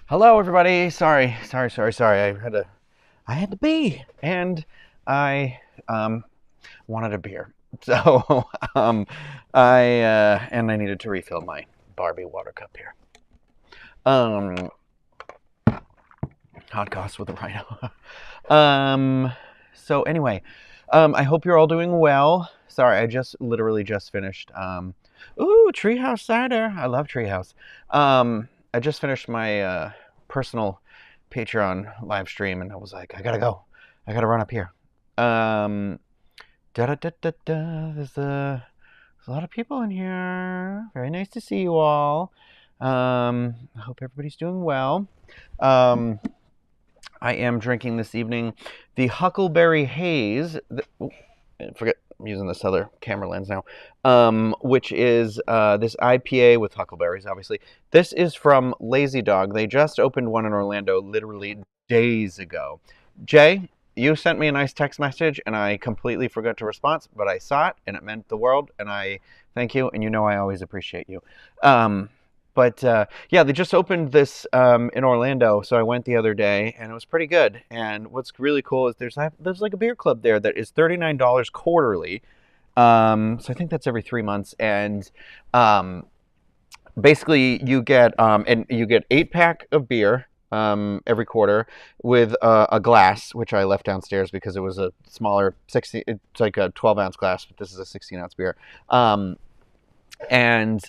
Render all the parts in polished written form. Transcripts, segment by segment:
Hello, everybody. Sorry. I had to pee, and I wanted a beer. So I needed to refill my Barbie water cup here. Um, Hot costs with a Ryno. So anyway, I hope you're all doing well. Sorry, I literally just finished. Ooh, Treehouse cider. I love Treehouse. I just finished my personal Patreon live stream, and I was like, I gotta go. I gotta run up here. Da da da da da. There's a lot of people in here. Very nice to see you all. I hope everybody's doing well. I am drinking this evening the Huckleberry Haze. Forget I'm using this other camera lens now. Which is this IPA with huckleberries, obviously. This is from Lazy Dog. They just opened one in Orlando literally days ago. Jay, you sent me a nice text message, and I completely forgot to respond, but I saw it, and it meant the world, and I thank you, and you know I always appreciate you. But yeah, they just opened this in Orlando, so I went the other day, and it was pretty good. And what's really cool is there's like a beer club there that is $39 quarterly. So I think that's every 3 months, and basically you get 8-pack of beer every quarter with a glass, which I left downstairs because it was a smaller 60. It's like a 12-ounce glass, but this is a 16-ounce beer. And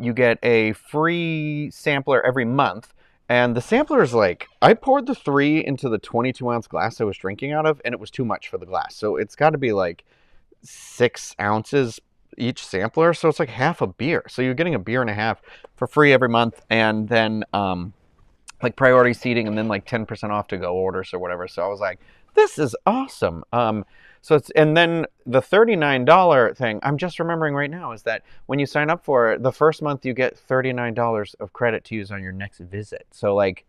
you get a free sampler every month. And the sampler is like, I poured the 3 into the 22-ounce glass I was drinking out of, and it was too much for the glass. So it's got to be like 6 ounces each sampler. So it's like half a beer. So you're getting a beer and a half for free every month. And then like priority seating, and then like 10% off to go orders or whatever. So I was like, this is awesome. And then the $39 thing, I'm just remembering right now, is that when you sign up for it, the first month you get $39 of credit to use on your next visit. So like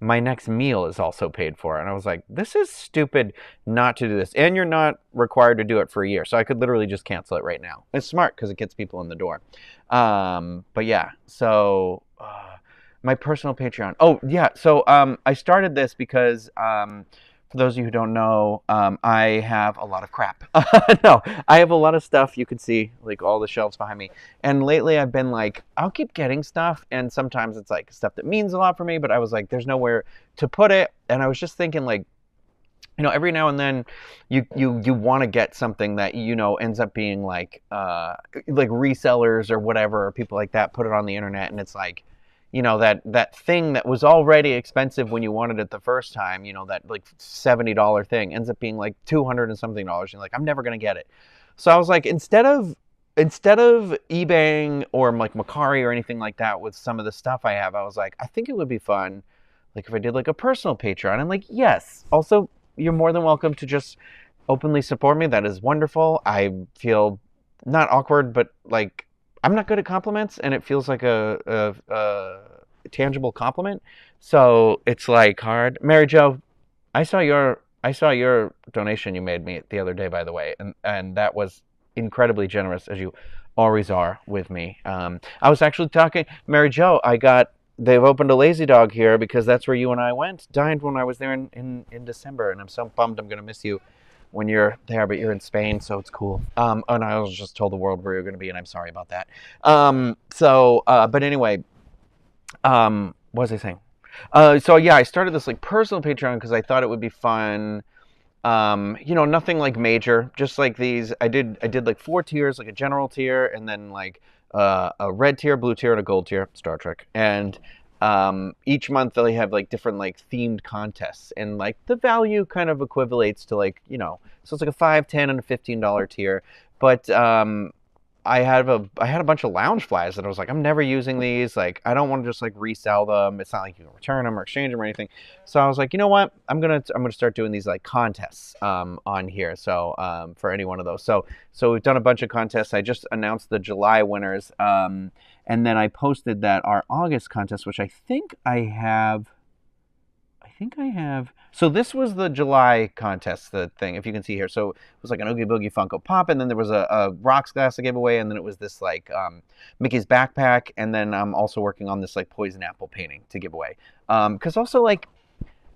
my next meal is also paid for. And I was like, this is stupid not to do this. And you're not required to do it for a year. So I could literally just cancel it right now. It's smart because it gets people in the door. But yeah, so my personal Patreon. Oh yeah, so I started this because for those of you who don't know, I have a lot of crap. No, I have a lot of stuff. You can see like all the shelves behind me. And lately I've been like, I'll keep getting stuff. And sometimes it's like stuff that means a lot for me, but I was like, there's nowhere to put it. And I was just thinking like, every now and then you want to get something that, ends up being like resellers or whatever, or people like that put it on the internet. And it's like, that thing that was already expensive when you wanted it the first time, that like $70 thing ends up being like $200 and something. You're like, I'm never going to get it. So I was like, instead of eBaying or like Macari or anything like that with some of the stuff I have, I was like, I think it would be fun, like if I did like a personal Patreon. And like, yes, also you're more than welcome to just openly support me. That is wonderful. I feel not awkward, but like, I'm not good at compliments, and it feels like a tangible compliment. So it's like hard. Mary Jo, I saw your donation you made me the other day, by the way, and that was incredibly generous, as you always are with me. I was actually talking, Mary Jo. They've opened a Lazy Dog here because that's where you and I dined when I was there in December, and I'm so bummed I'm gonna miss you when you're there, but you're in Spain, so it's cool. And I was just told the world where you're going to be, and I'm sorry about that. But anyway, what was I saying? So yeah, I started this like personal Patreon because I thought it would be fun. Nothing like major, just like these. I did like 4 tiers, like a general tier, and then like a red tier, blue tier, and a gold tier, Star Trek. And each month they have like different like themed contests, and like the value kind of equivalates to like, so it's like a $5, $10, and a $15 tier. But I had a bunch of lounge flies that I was like, I'm never using these. Like, I don't want to just like resell them. It's not like you can return them or exchange them or anything. So I was like, you know what? I'm gonna start doing these like contests on here. So for any one of those. So we've done a bunch of contests. I just announced the July winners. And then I posted that our August contest, which I think think I have. So this was the July contest, the thing, if you can see here. So it was like an Oogie Boogie Funko Pop, and then there was a rocks glass I gave away, and then it was this like Mickey's backpack, and then I'm also working on this like poison apple painting to give away. Because also like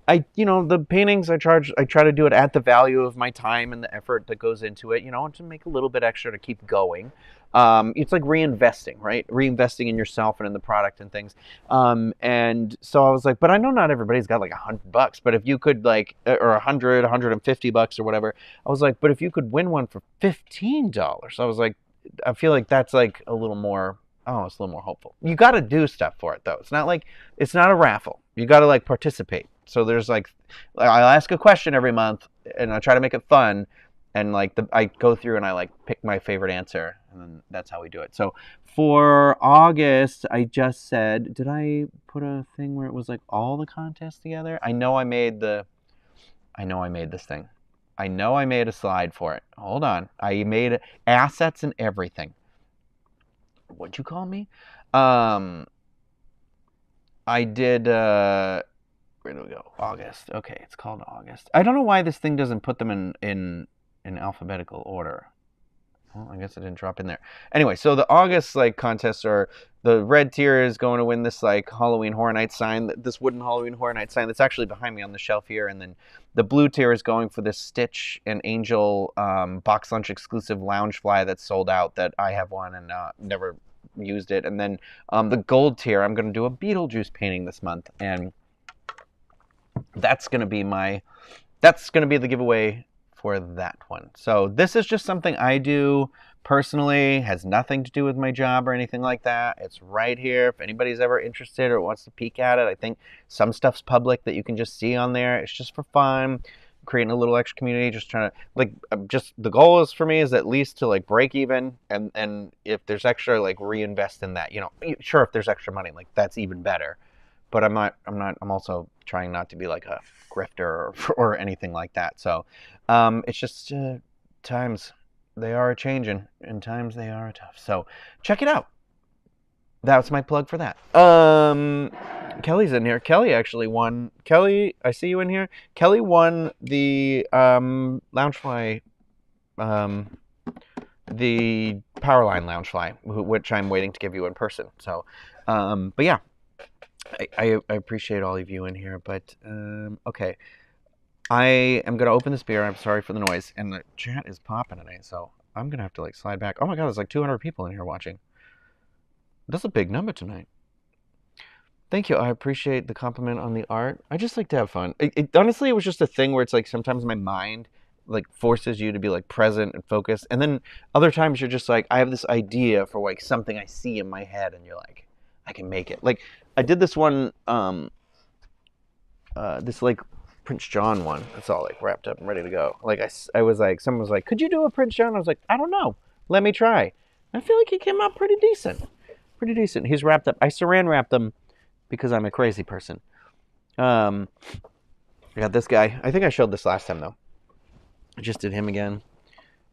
the paintings I try to do it at the value of my time and the effort that goes into it, to make a little bit extra to keep going. It's like reinvesting, right? Reinvesting in yourself and in the product and things. And so I was like, but I know not everybody's got like $100, but if you could like, or $150 or whatever, I was like, but if you could win one for $15, I was like, I feel like that's like a little more, it's a little more hopeful. You got to do stuff for it though. It's not a raffle. You got to like participate. So there's like, I'll ask a question every month and I try to make it fun. And like I go through and I like pick my favorite answer, and then that's how we do it. So for August, I just said, did I put a thing where it was like all the contests together? I know I made this thing. I know I made a slide for it. Hold on. I made assets and everything. What'd you call me? I did, where do we go? August. Okay, it's called August. I don't know why this thing doesn't put them in alphabetical order. Well, I guess it didn't drop in there. Anyway, so the August like contests are, the red tier is going to win this like Halloween Horror Night sign, this wooden Halloween Horror Night sign that's actually behind me on the shelf here, and then the blue tier is going for this Stitch and Angel box lunch exclusive lounge fly that's sold out, that I have one and never used it. And then the gold tier, I'm going to do a Beetlejuice painting this month, and that's going to be the giveaway for that one. So this is just something I do personally, has nothing to do with my job or anything like that. It's right here. If anybody's ever interested or wants to peek at it, I think some stuff's public that you can just see on there. It's just for fun, creating a little extra community, just trying to like, just the goal is for me is at least to like break even, and if there's extra, like reinvest in that. Sure, if there's extra money, like that's even better. But I'm also trying not to be like a grifter or anything like that. So it's just times they are changing, and times they are tough. So check it out. That's my plug for that. Kelly's in here. Kelly actually won. Kelly, I see you in here. Kelly won the Loungefly, the Powerline Loungefly, which I'm waiting to give you in person. So, but yeah. I appreciate all of you in here, but okay. I am going to open this beer. I'm sorry for the noise, and the chat is popping today, so I'm going to have to like slide back. Oh my god, there's like 200 people in here watching. That's a big number tonight. Thank you. I appreciate the compliment on the art. I just like to have fun. Honestly, it was just a thing where it's like sometimes my mind like forces you to be like present and focused, and then other times you're just like, I have this idea for like something I see in my head, and you're like, I can make it. Like I did this one, this like Prince John one. It's all like wrapped up and ready to go. Like I was like, someone was like, could you do a Prince John? I was like, I don't know. Let me try. I feel like he came out pretty decent. Pretty decent. He's wrapped up. I saran wrapped them because I'm a crazy person. I got this guy. I think I showed this last time though. I just did him again.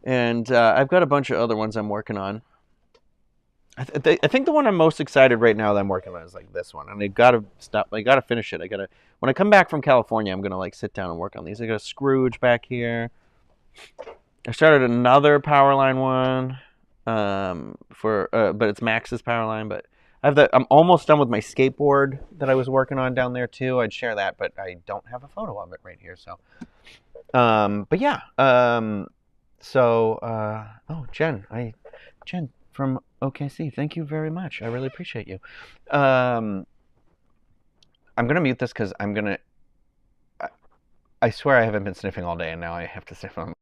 And I've got a bunch of other ones I'm working on. I think the one I'm most excited right now that I'm working on is like this one, and I gotta stop. I gotta finish it. When I come back from California, I'm gonna like sit down and work on these. I got a Scrooge back here. I started another Powerline one, but it's Max's Powerline. But I'm almost done with my skateboard that I was working on down there too. I'd share that, but I don't have a photo of it right here. So, but yeah. Jen from OKC, thank you very much. I really appreciate you. I'm gonna mute this because I swear I haven't been sniffing all day, and now I have to sniff on.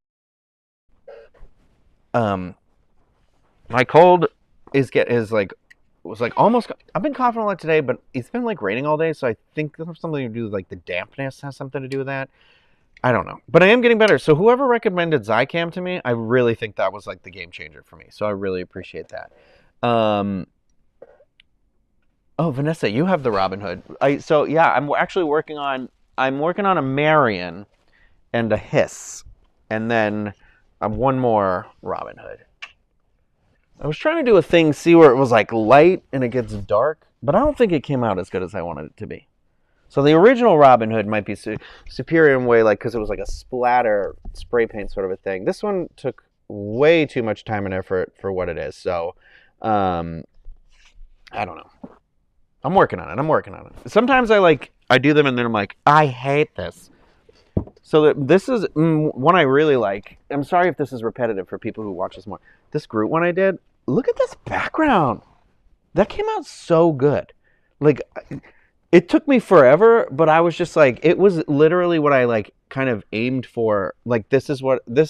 My cold was almost. I've been coughing a lot today, but it's been like raining all day, so I think there's something to do with like the dampness has something to do with that. I don't know, but I am getting better. So whoever recommended Zicam to me, I really think that was like the game changer for me. So I really appreciate that. Oh, Vanessa, you have the Robin Hood. I'm actually working on a Marion and a Hiss, and then one more Robin Hood. I was trying to do a thing, see where it was like light and it gets dark, but I don't think it came out as good as I wanted it to be. So the original Robin Hood might be superior in a way, like, because it was like a splatter spray paint sort of a thing. This one took way too much time and effort for what it is. So, I don't know. I'm working on it. Sometimes I do them and then I'm like, I hate this. So this is one I really like. I'm sorry if this is repetitive for people who watch this more. This Groot one I did. Look at this background. That came out so good. Like, it took me forever, but I was just like, it was literally what I like kind of aimed for. Like, this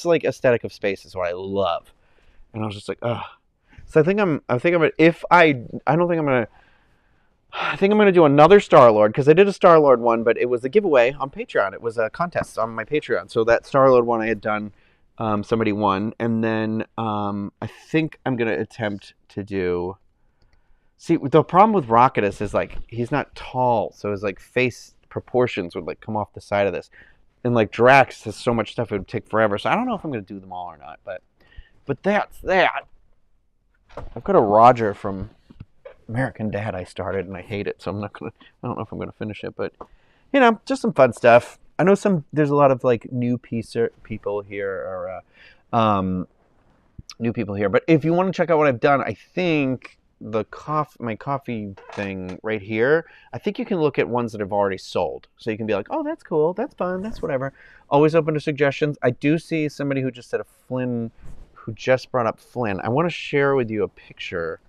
like aesthetic of space is what I love. And I was just like, ugh. So I think I'm gonna, I think I'm gonna do another Star-Lord, because I did a Star-Lord one, but it was a giveaway on Patreon. It was a contest on my Patreon. So that Star-Lord one I had done, somebody won, and then I think I'm gonna attempt to do. See, the problem with Rocketus is like he's not tall, so his like face proportions would like come off the side of this, and like Drax has so much stuff it would take forever. So I don't know if I'm gonna do them all or not, but that's that. I've got a Roger from American Dad I started and I hate it, so I don't know if I'm gonna finish it, but just some fun stuff. I know there's a lot of like new people here, or new people here, but if you want to check out what I've done, I think my coffee thing right here, I think you can look at ones that have already sold, so you can be like, oh, that's cool, that's fun, that's whatever. Always open to suggestions. I do see somebody who just said who just brought up Flynn. I want to share with you a picture.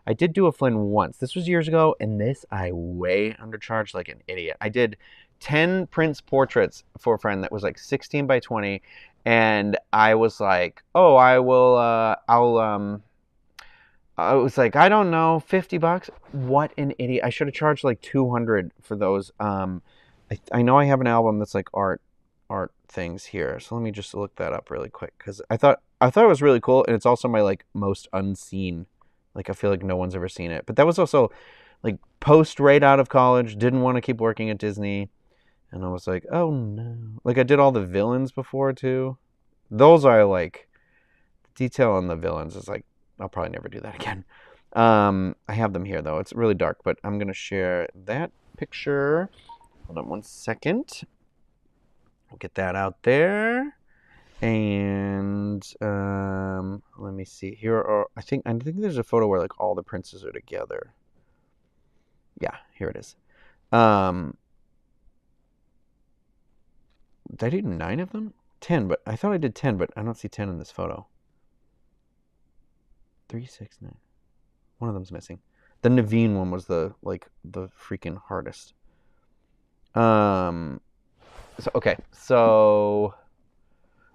I did do a Flynn once. This was years ago, and this I way undercharged like an idiot. I did 10 Prince portraits for a friend that was like 16 by 20, and I was like, oh, I was like, I don't know, $50. What an idiot. I should have charged like 200 for those. I know I have an album that's like art things here. So let me just look that up really quick, because I thought it was really cool, and it's also my like most unseen. Like, I feel like no one's ever seen it. But that was also like post right out of college, didn't want to keep working at Disney. And I was like, oh no. Like, I did all the villains before too. Those are like, detail on the villains is like, I'll probably never do that again. I have them here though. It's really dark, but I'm going to share that picture. Hold on one second. We'll get that out there. And let me see. Here are I think there's a photo where like all the princes are together. Yeah, here it is. Did I do 9 of them? 10, but I thought I did 10, but I don't see 10 in this photo. 3, 6, 9. One of them's missing. The Naveen one was the freaking hardest. So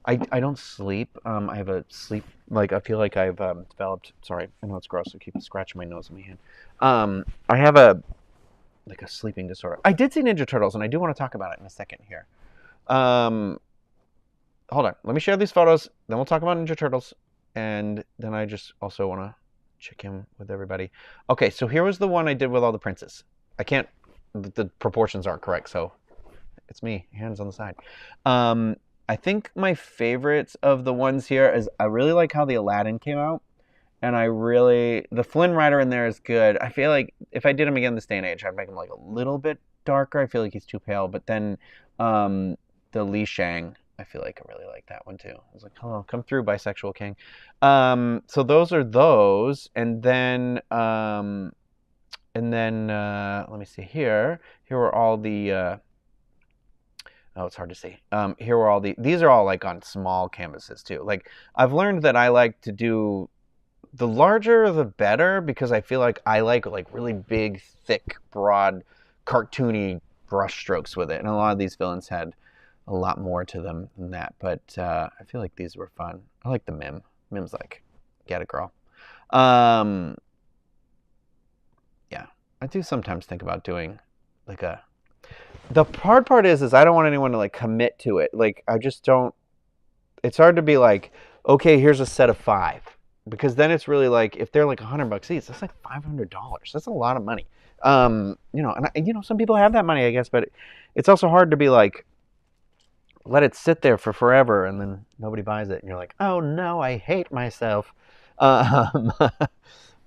I don't sleep. I have a sleep, like, I feel like I've developed, sorry, I know it's gross, I keep scratching my nose in my hand. I have a sleeping disorder. I did see Ninja Turtles, and I do want to talk about it in a second here. Hold on, let me share these photos, then we'll talk about Ninja Turtles, and then I just also want to check in with everybody. Okay, so here was the one I did with all the princes. The proportions aren't correct, so it's me, hands on the side. I think my favorites of the ones here is I really like how the Aladdin came out, and the Flynn Rider in there is good. I feel like if I did him again this day and age, I'd make him like a little bit darker. I feel like he's too pale, but then the Li Shang, I feel like I really like that one too. I was like, hello, come through, bisexual king. So those are those, and then let me see here. Here are all the. Oh, it's hard to see. Here were all these are all like on small canvases too. Like, I've learned that I like to do the larger the better, because I feel like I like really big, thick, broad, cartoony brush strokes with it. And a lot of these villains had a lot more to them than that. But I feel like these were fun. I like the Mim. Mim's like, get it, girl. Yeah. I do sometimes think about doing like a... The hard part is I don't want anyone to like commit to it. Like, I just don't... It's hard to be like, okay, here's a set of 5. Because then it's really like, if they're like $100 each, that's like $500. That's a lot of money. And some people have that money, I guess, but it's also hard to be like, let it sit there for forever and then nobody buys it. And you're like, oh no, I hate myself. But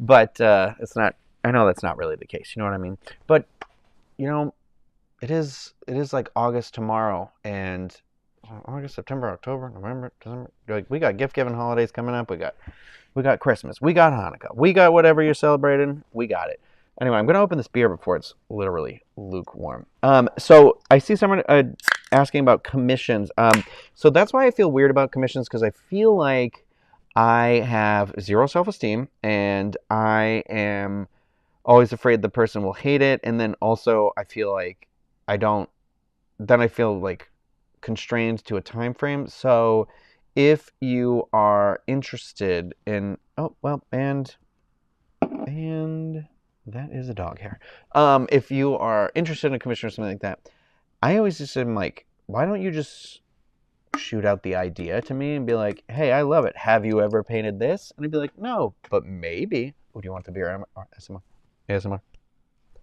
it's not, I know that's not really the case. You know what I mean? But, it is like August tomorrow, and August, September, October, November, December. Like we got gift giving holidays coming up. We got Christmas. We got Hanukkah. We got whatever you're celebrating. We got it. Anyway, I'm gonna open this beer before it's literally lukewarm. So I see someone asking about commissions. So that's why I feel weird about commissions, because I feel like I have zero self-esteem, and I am always afraid the person will hate it, and then also I feel like I don't. Then I feel like constrained to a time frame. So if you are interested in, oh well, and that is a dog hair. If you are interested in a commission or something like that, I always just am like, why don't you just shoot out the idea to me and be like, hey, I love it. Have you ever painted this? And I'd be like, no, but maybe. Oh, do you want the beer? ASMR. ASMR.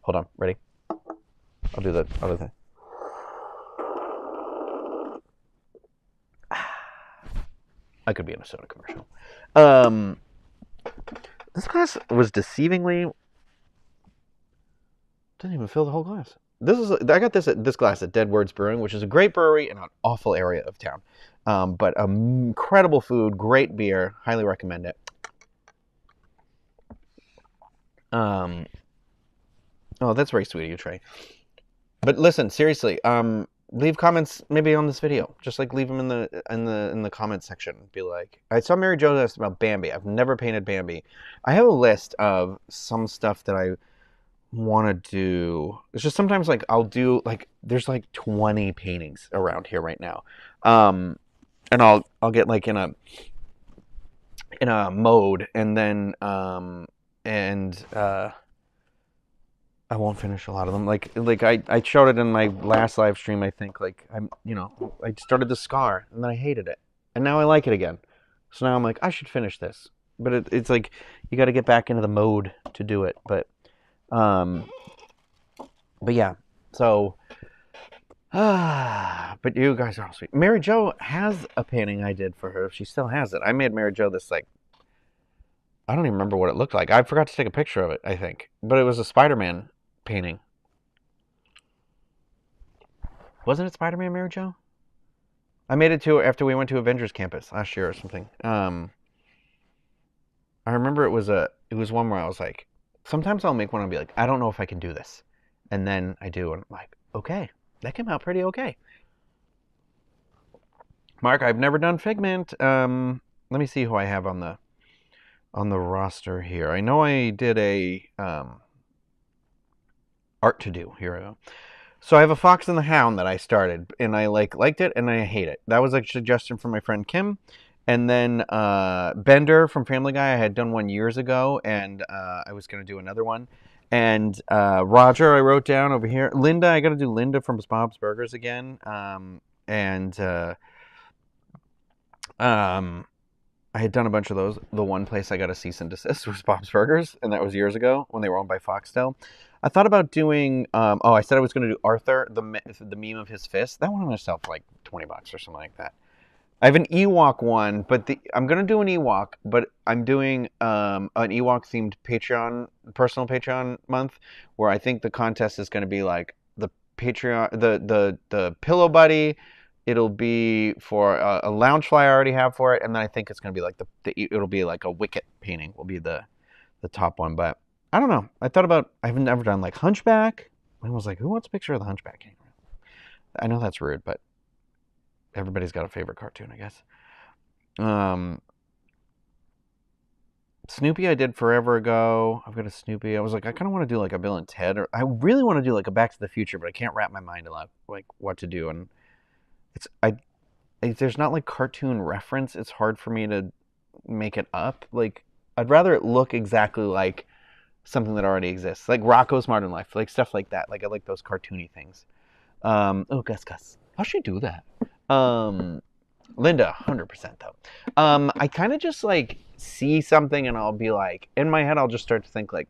Hold on. Ready? I'll do the other thing. I could be in a soda commercial. This glass was deceivingly... Didn't even fill the whole glass. I got this glass at Dead Words Brewing, which is a great brewery in an awful area of town. But incredible food, great beer. Highly recommend it. Oh, that's very sweet of you, Trey. But listen, seriously, leave comments maybe on this video. Just like leave them in the comments section. Be like, I saw Mary Jo asked about Bambi. I've never painted Bambi. I have a list of some stuff that I want to do. It's just sometimes like I'll do like there's like 20 paintings around here right now, and I'll get like in a mode, and then I won't finish a lot of them. Like I showed it in my last live stream. I think like I started the Scar, and then I hated it, and now I like it again. So now I'm like, I should finish this. But it's like you got to get back into the mode to do it. But yeah. So but you guys are all sweet. Mary Jo has a painting I did for her. She still has it. I made Mary Jo this like, I don't even remember what it looked like. I forgot to take a picture of it, I think. But it was a Spider-Man painting. Wasn't it Spider-Man, Mary Jo? I made it to after we went to Avengers Campus last year or something. I remember it was one where I was like, sometimes I'll make one and be like, I don't know if I can do this. And then I do, and I'm like, okay, that came out pretty okay. Mark, I've never done Figment. Let me see who I have on the roster here. I know I did a art to do. Here I go. So I have a Fox and the Hound that I started, and I liked it, and I hate it. That was a suggestion from my friend Kim. And then Bender from Family Guy, I had done one years ago, and I was going to do another one. And Roger, I wrote down over here. Linda, I got to do Linda from Bob's Burgers again. I had done a bunch of those. The one place I got a cease and desist was Bob's Burgers, and that was years ago when they were owned by Foxtel. I thought about doing, I said I was going to do Arthur, the meme of his fist. That one I'm going to sell for like $20 or something like that. I have an Ewok one, but I'm going to do an Ewok, but I'm doing an Ewok-themed personal Patreon month, where I think the contest is going to be like the Patreon, the Pillow Buddy. It'll be for a lounge fly I already have for it, and then I think it's going to be like it'll be like a Wicket painting will be the top one. But I don't know. I thought about, I've never done like Hunchback. I was like, who wants a picture of the Hunchback? I know that's rude, but everybody's got a favorite cartoon, I guess. Snoopy I did forever ago. I've got a Snoopy. I was like, I kind of want to do like a Bill and Ted, or I really want to do like a Back to the Future, but I can't wrap my mind around like what to do. And there's not like cartoon reference. It's hard for me to make it up. Like I'd rather it look exactly like something that already exists, like Rocko's Modern Life, like stuff like that. Like I like those cartoony things. Gus, how'd she do that? Linda, 100% though. I kind of just like see something and I'll be like, in my head, I'll just start to think like,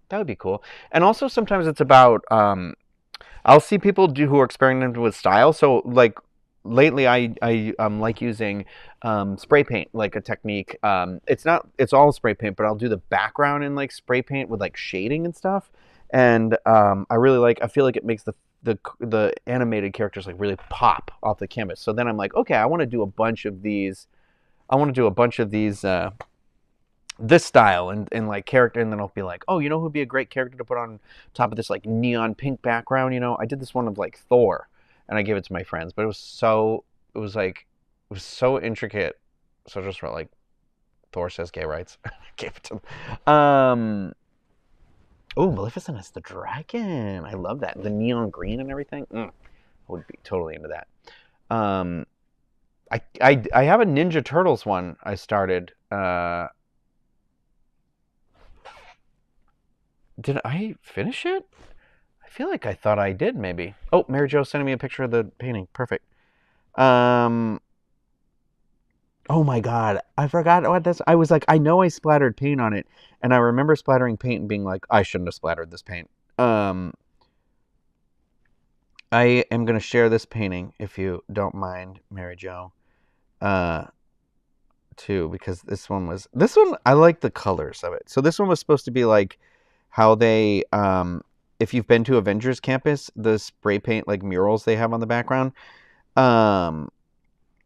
that would be cool. And also sometimes it's about, I'll see people who are experimenting with style. So like lately I like using spray paint, like a technique. It's all spray paint, but I'll do the background in like spray paint with like shading and stuff. And I feel like it makes the animated characters like really pop off the canvas. So then I'm like, okay, I want to do a bunch of these. I want to do a bunch of these this style and like character, and then I'll be like, oh, you know who'd be a great character to put on top of this like neon pink background? You know, I did this one of like Thor, and I gave it to my friends, but it was so intricate. So I just wrote like Thor says gay rights. I gave it to them. Oh, Maleficent is the dragon. I love that. The neon green and everything. I would be totally into that. I have a Ninja Turtles one I started. Did I finish it? I feel like I thought I did, maybe. Oh, Mary Jo sending me a picture of the painting. Perfect. Oh my God, I forgot what this. I was like, I know I splattered paint on it, and I remember splattering paint and being like, I shouldn't have splattered this paint. I am gonna share this painting if you don't mind, Mary Jo, too, because this one I like the colors of it. So this one was supposed to be like how they, if you've been to Avengers Campus, the spray paint like murals they have on the background.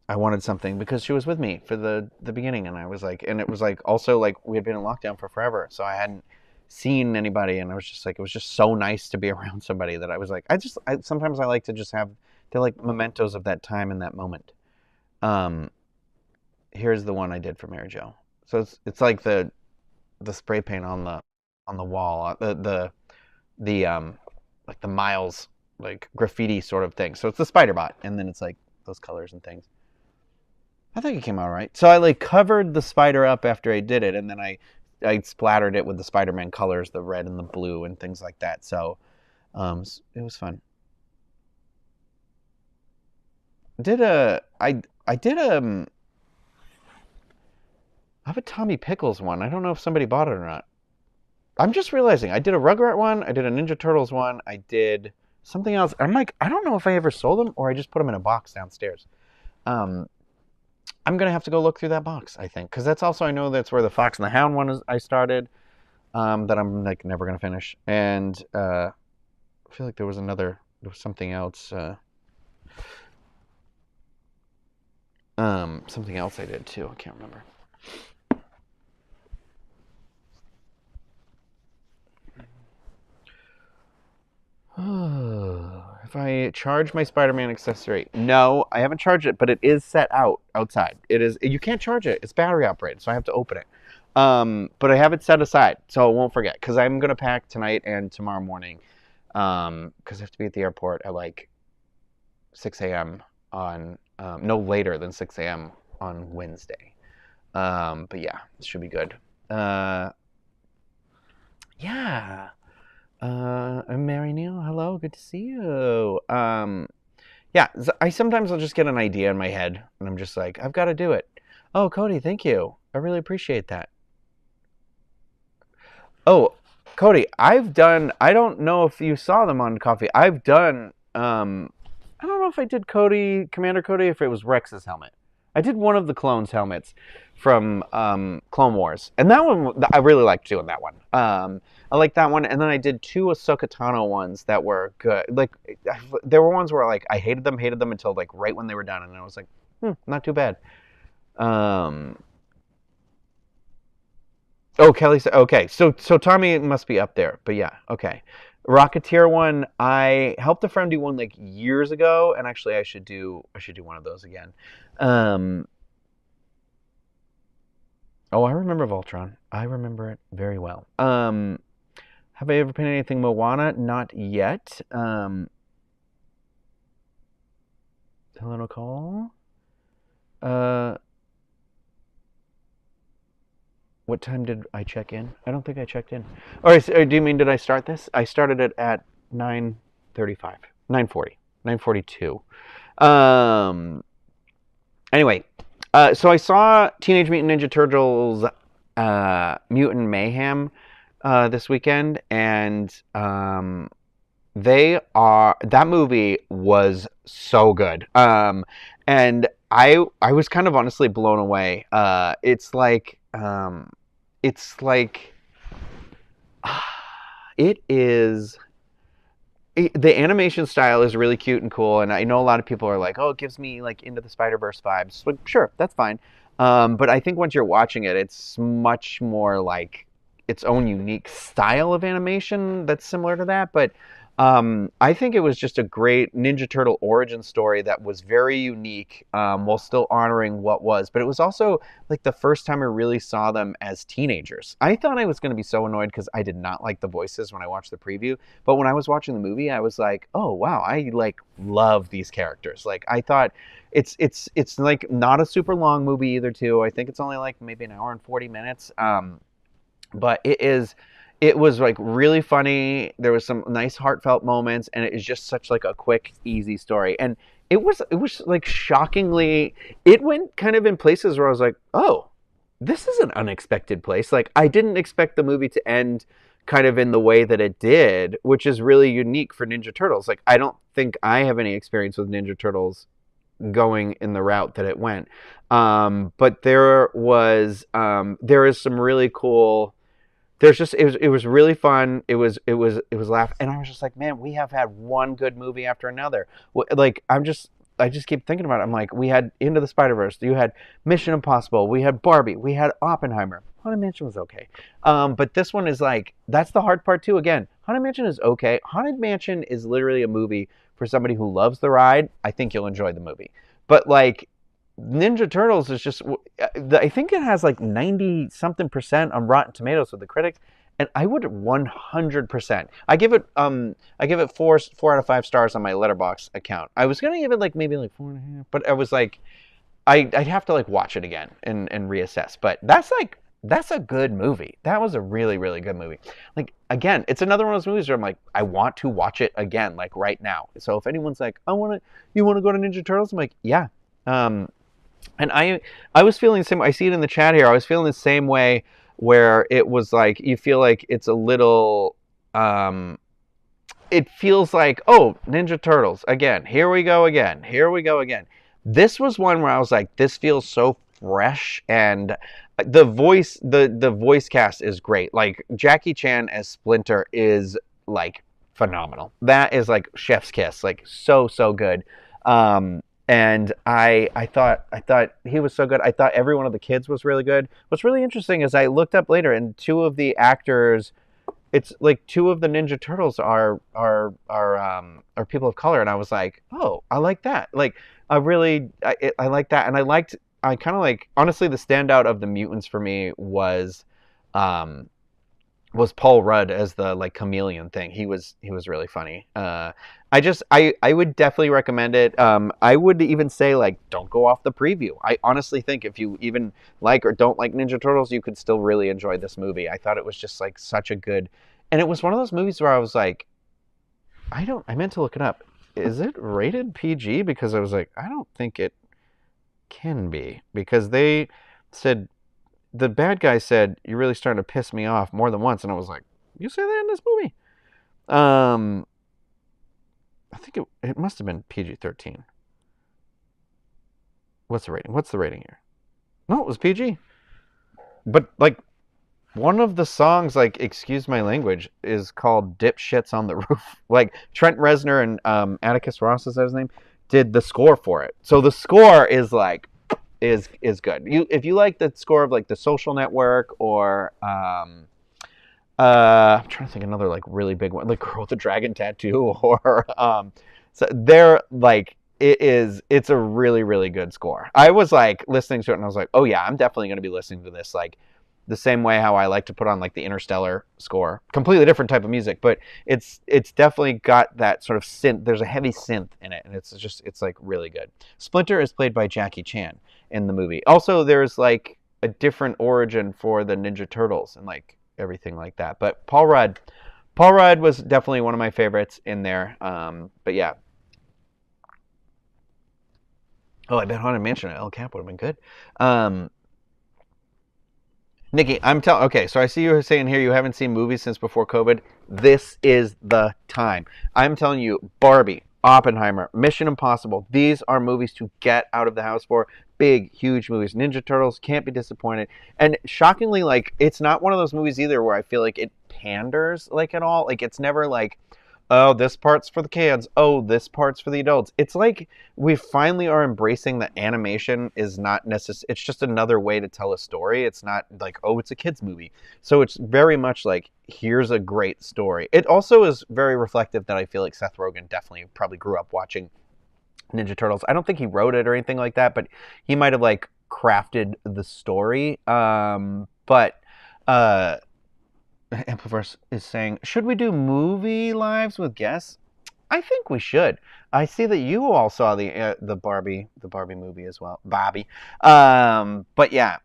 I wanted something because she was with me for the beginning, and I was like, and it was like also like we had been in lockdown for forever, so I hadn't seen anybody, and I was just like, it was just so nice to be around somebody that I was like, sometimes I like to just have, they're like mementos of that time and that moment. Here's the one I did for Mary Jo. So it's like the spray paint on the wall, the like the Miles like graffiti sort of thing. So it's the spider bot, and then it's like those colors and things. I think it came out right. So I like covered the spider up after I did it, and then I splattered it with the Spider-Man colors, the red and the blue and things like that. So it was fun. I have a Tommy Pickles one. I don't know if somebody bought it or not. I'm just realizing I did a Rugrat one, I did a Ninja Turtles one, I did something else. I'm like, I don't know if I ever sold them or I just put them in a box downstairs. I'm gonna have to go look through that box, I think, because that's also, I know that's where the Fox and the Hound one I started, that I'm like never gonna finish, and I feel like there was something else, something else I did too. I can't remember. If I charge my Spider-Man accessory, no, I haven't charged it, but it is set outside. You can't charge it. It's battery operated, so I have to open it. But I have it set aside, so I won't forget, because I'm gonna pack tonight and tomorrow morning, because I have to be at the airport at like 6 a.m. on no later than 6 a.m. on Wednesday. But yeah, it should be good. Yeah. I'm Mary Neal. Hello, good to see you. Yeah, I sometimes I'll just get an idea in my head, and I'm just like, I've got to do it. Oh, Cody, thank you. I really appreciate that. Oh, Cody, I don't know if you saw them on Coffee. I don't know if I did Commander Cody, if it was Rex's helmet. I did one of the clones' helmets from Clone Wars, and that one I really liked doing that one. I like that one, and then I did 2 Ahsoka Tano ones that were good. Like there were ones where like I hated them until like right when they were done, and I was like, not too bad. Oh, Kelly said, okay, so Tommy must be up there, but yeah, okay. Rocketeer one, I helped a friend do one like years ago, and actually I should do one of those again. Oh, I remember Voltron. I remember it very well. Have I ever painted anything Moana? Not yet. Hello, Nicole. What time did I check in? I don't think I checked in. Or do you mean, did I start this? I started it at 9:35, 9:40, 9:42. Anyway, so I saw Teenage Mutant Ninja Turtles Mutant Mayhem this weekend, and that movie was so good. And I was kind of honestly blown away. It's like the animation style is really cute and cool, and I know a lot of people are like, oh, it gives me like Into the Spider-Verse vibes. Like, sure, that's fine. But I think once you're watching it, it's much more like its own unique style of animation that's similar to that. But I think it was just a great Ninja Turtle origin story that was very unique, while still honoring what was. But it was also like the first time I really saw them as teenagers. I thought I was going to be so annoyed because I did not like the voices when I watched the preview. But when I was watching the movie, I was like, oh wow, I like love these characters. Like I thought it's like not a super long movie either too. I think it's only like maybe an hour and 40 minutes. But it was like really funny. There was some nice heartfelt moments, and it is just such like a quick, easy story. And it was like shockingly, it went kind of in places where I was like, oh, this is an unexpected place. Like I didn't expect the movie to end kind of in the way that it did, which is really unique for Ninja Turtles. Like I don't think I have any experience with Ninja Turtles going in the route that it went. But there is some really cool. There's just it was really fun. It was laugh, and I was just like, man, we have had one good movie after another. Like I just keep thinking about it. I'm like, we had Into the Spider-Verse, you had Mission Impossible, we had Barbie, we had Oppenheimer. Haunted Mansion was okay, but this one is like, that's the hard part too. Again, Haunted Mansion is okay. Haunted Mansion is literally a movie for somebody who loves the ride. I think you'll enjoy the movie, but like. Ninja Turtles is just, I think it has like 90-something% on Rotten Tomatoes with the critics, and I would 100%. I give it 4 out of 5 stars on my Letterboxd account. I was gonna give it like maybe like 4.5, but I was like, I'd have to like watch it again and reassess. But that's a good movie. That was a really, really good movie. Like again, it's another one of those movies where I'm like, I want to watch it again, like right now. So if anyone's like, you want to go to Ninja Turtles? I'm like, yeah. And I was feeling the same. I see it in the chat here. I was feeling the same way, where it was like you feel like it's a little. It feels like, oh, Ninja Turtles again. Here we go again. Here we go again. This was one where I was like, this feels so fresh, and the voice cast is great. Like Jackie Chan as Splinter is like phenomenal. That is like chef's kiss. Like so good. And I thought he was so good. I thought every one of the kids was really good. What's really interesting is I looked up later, and 2 of the actors, it's like 2 of the Ninja Turtles are people of color, and I was like, oh, I like that. Like I like that, and I kind of like, honestly, the standout of the mutants for me was Paul Rudd as the like chameleon thing. He was really funny. I would definitely recommend it. I would even say like, don't go off the preview. I honestly think if you even like or don't like Ninja Turtles, you could still really enjoy this movie. I thought it was just like such a good, and it was one of those movies where I was like, I meant to look it up. Is it rated PG? Because I was like, I don't think it can be, because they said, the bad guy said, you're really starting to piss me off, more than once. And I was like, you say that in this movie? I think it must have been PG-13. What's the rating? What's the rating here? No, it was PG. But like, one of the songs, like, excuse my language, is called Dipshits on the Roof. Like, Trent Reznor and Atticus Ross, is that his name, did the score for it. So the score is like, is good. If you like the score of like The Social Network, or I'm trying to think another like really big one, like Girl with the Dragon Tattoo, or so they're like, it's a really, really good score. I was like listening to it and I was like, oh yeah, I'm definitely going to be listening to this, like the same way how I like to put on like the Interstellar score. Completely different type of music, but it's definitely got that sort of synth. There's a heavy synth in it, and it's like really good. Splinter is played by Jackie Chan in the movie. Also, there's like a different origin for the Ninja Turtles and like everything like that. But Paul Rudd was definitely one of my favorites in there. But yeah. Oh, I bet Haunted Mansion at El Cap would have been good. Nikki, okay, so I see you saying here you haven't seen movies since before COVID. This is the time. I'm telling you, Barbie, Oppenheimer, Mission Impossible, these are movies to get out of the house for. big, huge movies. Ninja Turtles, can't be disappointed. And shockingly, like, it's not one of those movies either where I feel like it panders, like, at all. Like, it's never like, oh, this part's for the kids. Oh, this part's for the adults. It's like we finally are embracing that animation is not necessary. It's just another way to tell a story. It's not like, oh, it's a kids movie. So it's very much like, here's a great story. It also is very reflective that I feel like Seth Rogen definitely probably grew up watching Ninja Turtles. I don't think he wrote it or anything like that, but he might have like crafted the story. But Ampliverse is saying, should we do movie lives with guests? I think we should. I see that you all saw the Barbie movie as well, Bobby. But yeah.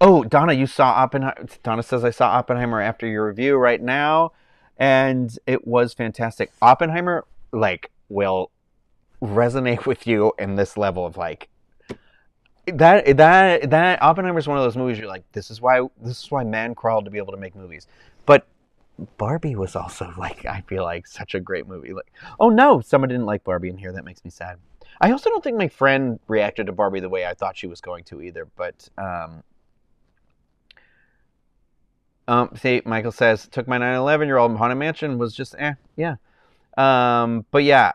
Oh, Donna, you saw Oppenheimer. Donna says I saw Oppenheimer after your review right now, and it was fantastic. Oppenheimer like will resonate with you in this level of like that Oppenheimer is one of those movies you're like, this is why man crawled to be able to make movies. But Barbie was also like, I feel like such a great movie. Like, oh no, someone didn't like Barbie in here. That makes me sad. I also don't think my friend reacted to Barbie the way I thought she was going to either. But see, Michael says, took my 9/11-year-old Haunted Mansion, was just yeah. But yeah,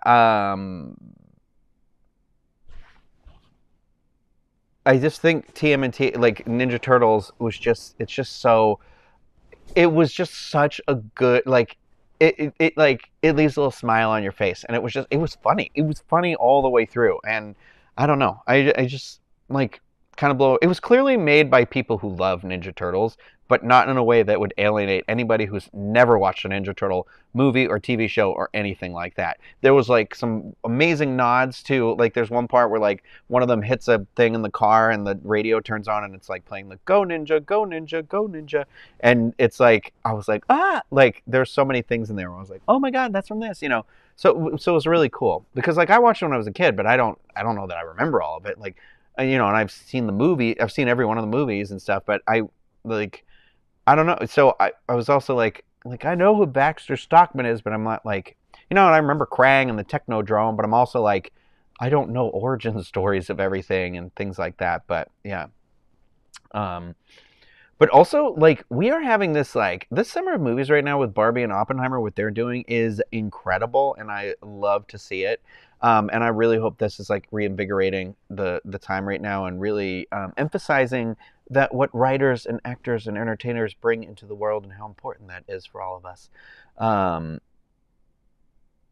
I just think TMNT, like Ninja Turtles, it was just such a good, like, it leaves a little smile on your face, and it was funny. It was funny all the way through, and I don't know, I just like kind of blow. It was clearly made by people who love Ninja Turtles, but not in a way that would alienate anybody who's never watched a Ninja Turtle movie or TV show or anything like that. There was like some amazing nods to, like, there's one part where like one of them hits a thing in the car and the radio turns on and it's like playing the Go Ninja, Go Ninja, Go Ninja. And it's like, I was like, like there's so many things in there where I was like, oh my God, that's from this, you know? So it was really cool because like I watched it when I was a kid, but I don't know that I remember all of it. Like, you know, and I've seen every one of the movies and stuff, but I don't know. So I was also like I know who Baxter Stockman is, but I'm not like, you know, and I remember Krang and the Technodrome, but I'm also like, I don't know origin stories of everything and things like that. But yeah. But also, like, we are having this summer of movies right now with Barbie and Oppenheimer. What they're doing is incredible, and I love to see it. And I really hope this is like reinvigorating the time right now and really emphasizing that what writers and actors and entertainers bring into the world and how important that is for all of us.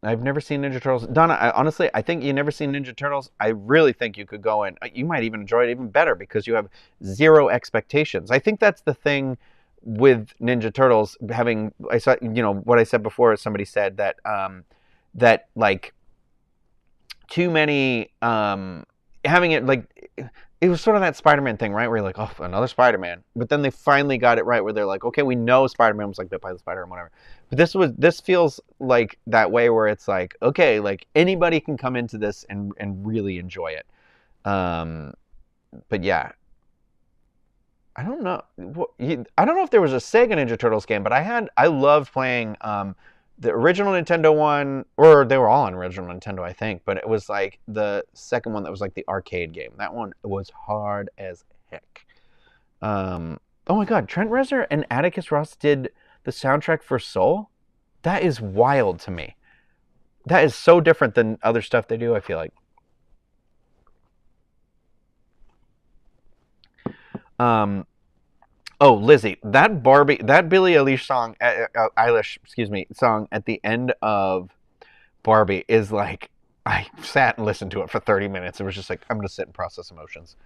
I've never seen Ninja Turtles. Donna, honestly, I think you've never seen Ninja Turtles. I really think you could go in. You might even enjoy it even better because you have zero expectations. I think that's the thing with Ninja Turtles. I saw, you know, what I said before, somebody said that, that like too many, having it like, it was sort of that Spider-Man thing, right? Where you're like, oh, another Spider-Man. But then they finally got it right where they're like, okay, we know Spider-Man was like bit by the spider and whatever. But this feels like that way where it's like, okay, like anybody can come into this and really enjoy it. But yeah. I don't know. I don't know if there was a Sega Ninja Turtles game, but I loved playing the original Nintendo one, or they were all on original Nintendo, I think, but it was like the second one that was like the arcade game. That one was hard as heck. Oh my God, Trent Reznor and Atticus Ross did the soundtrack for Soul? That is wild to me. That is so different than other stuff they do, I feel like. Oh, Lizzie, that Billie Eilish song at the end of Barbie is like, I sat and listened to it for 30 minutes. It was just like, I'm going to sit and process emotions.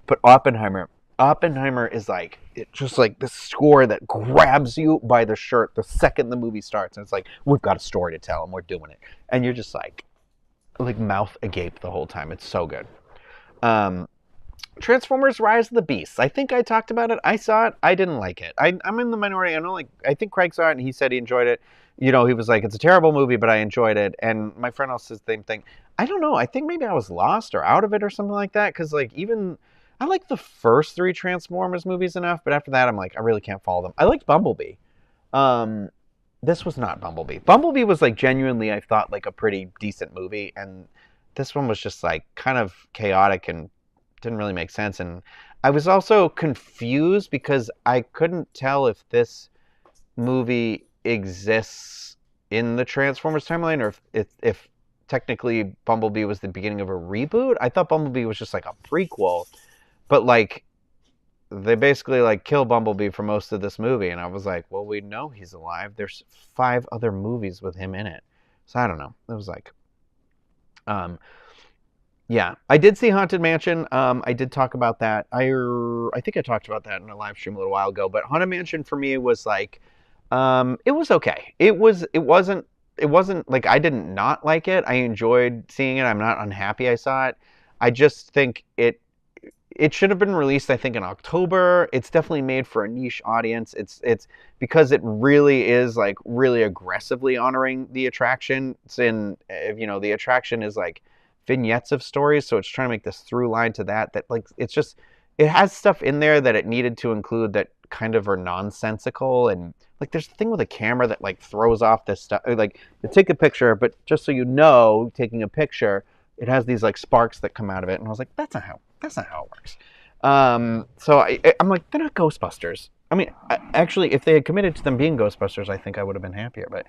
But Oppenheimer is like, it's just like the score that grabs you by the shirt the second the movie starts. And it's like, we've got a story to tell and we're doing it. And you're just like mouth agape the whole time. It's so good. Transformers Rise of the Beasts. I think I talked about it. I saw it. I didn't like it. I'm in the minority. I think Craig saw it and he said he enjoyed it. You know, he was like, it's a terrible movie, but I enjoyed it. And my friend also says the same thing. I don't know. I think maybe I was lost or out of it or something like that. Because like I like the first 3 Transformers movies enough, but after that I'm like, I really can't follow them. I liked Bumblebee. This was not Bumblebee. Bumblebee was like genuinely, I thought, like a pretty decent movie. And this one was just like kind of chaotic and didn't really make sense. And I was also confused because I couldn't tell if this movie exists in the Transformers timeline, or if technically Bumblebee was the beginning of a reboot. I thought Bumblebee was just like a prequel, but like they basically like kill Bumblebee for most of this movie, and I was like, well, we know he's alive. There's 5 other movies with him in it, so I don't know. It was like, yeah, I did see Haunted Mansion. I did talk about that. I think I talked about that in a live stream a little while ago. But Haunted Mansion for me was like, it was okay. It wasn't like I didn't not like it. I enjoyed seeing it. I'm not unhappy I saw it. I just think it should have been released, I think, in October. It's definitely made for a niche audience. It's because it really is like really aggressively honoring the attraction. It's in, the attraction is like vignettes of stories, so it's trying to make this through line to that like it's just, it has stuff in there that it needed to include that kind of are nonsensical. And like there's a thing with a camera that like throws off this stuff, like you take a picture, but just so you know, taking a picture, it has these like sparks that come out of it, and I was like, that's not how it works. So I'm like, they're not Ghostbusters. I mean, actually, if they had committed to them being Ghostbusters, I think I would have been happier. But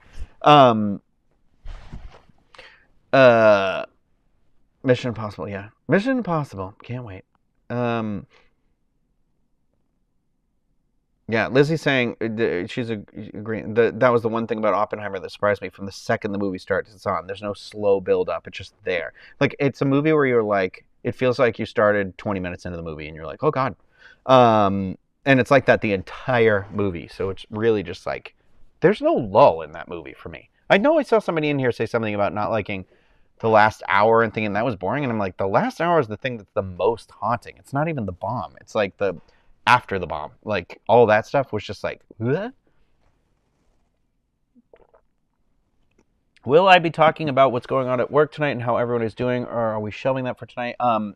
Mission Impossible, yeah, Mission Impossible, can't wait. Yeah, Lizzie's saying she's agreeing. That was the one thing about Oppenheimer that surprised me. From the second the movie starts, it's on. There's no slow build up. It's just there. Like it's a movie where you're like, it feels like you started 20 minutes into the movie and you're like, oh god. And it's like that the entire movie. So it's really just like, there's no lull in that movie for me. I know I saw somebody in here say something about not liking the last hour and thinking that was boring, and I'm like, the last hour is the thing that's the most haunting. It's not even the bomb. It's like the after the bomb, like all that stuff was just like, what? Will I be talking about what's going on at work tonight and how everyone is doing, or are we shelving that for tonight? Yeah,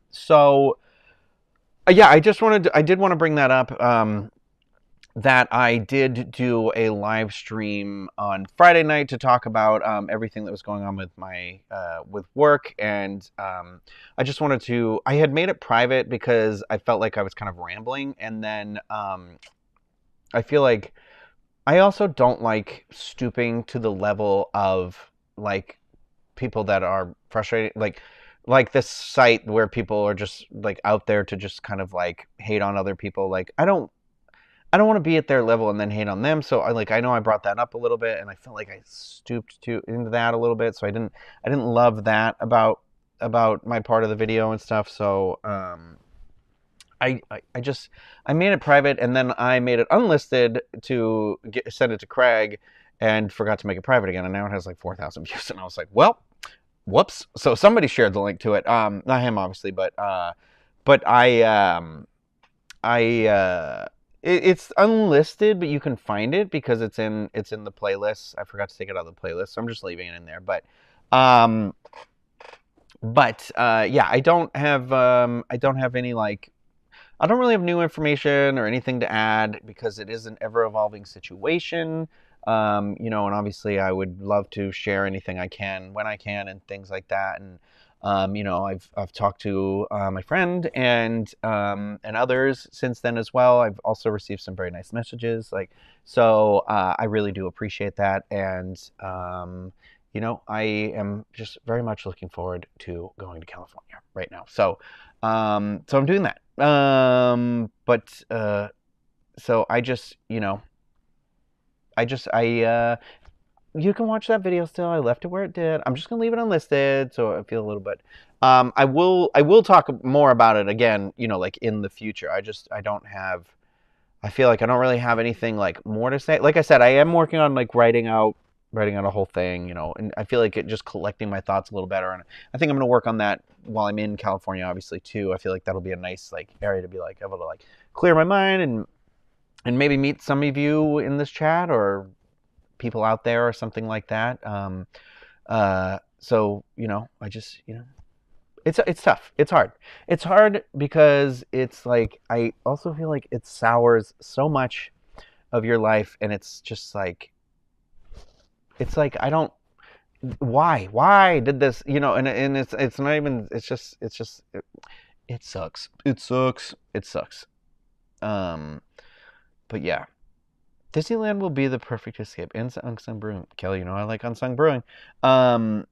I did want to bring that up. That I did do a live stream on Friday night to talk about everything that was going on with my with work, and I just wanted to. I had made it private because I felt like I was kind of rambling, and then I feel like I also don't like stooping to the level of like people that are frustrated, like this site where people are just like out there to just kind of like hate on other people. Like I don't want to be at their level and then hate on them. So I know I brought that up a little bit, and I felt like I stooped into that a little bit. So I didn't love that about my part of the video and stuff. So I made it private, and then I made it unlisted to send it to Craig, and forgot to make it private again. And now it has like 4,000 views, and I was like, well, whoops. So somebody shared the link to it. Not him, obviously, but it's unlisted, but you can find it because it's in the playlist. I forgot to take it out of the playlist, so I'm just leaving it in there. But yeah, I don't have any like, I don't really have new information or anything to add because it is an ever evolving situation. And obviously I would love to share anything I can when I can and things like that. And I've talked to my friend and others since then as well. I've also received some very nice messages, so I really do appreciate that. And I am just very much looking forward to going to California right now. So I'm doing that. So you can watch that video still. I left it where it did. I'm just gonna leave it unlisted, so I feel a little bit. I will talk more about it again, like in the future. I feel like I don't really have anything like more to say. Like I said, I am working on like writing out a whole thing, and I feel like just collecting my thoughts a little better. And I think I'm gonna work on that while I'm in California, obviously too. I feel like that'll be a nice like area to be like able to like clear my mind and maybe meet some of you in this chat or people out there or something like that. So I just it's tough. It's hard. It's hard because it's like I also feel like it sours so much of your life, and it's just like I don't. Why did this? And it's not even. It's just It sucks. It sucks. It sucks. Um, but yeah, Disneyland will be the perfect escape. And unsung brewing, Kelly. You know I like unsung brewing. Um,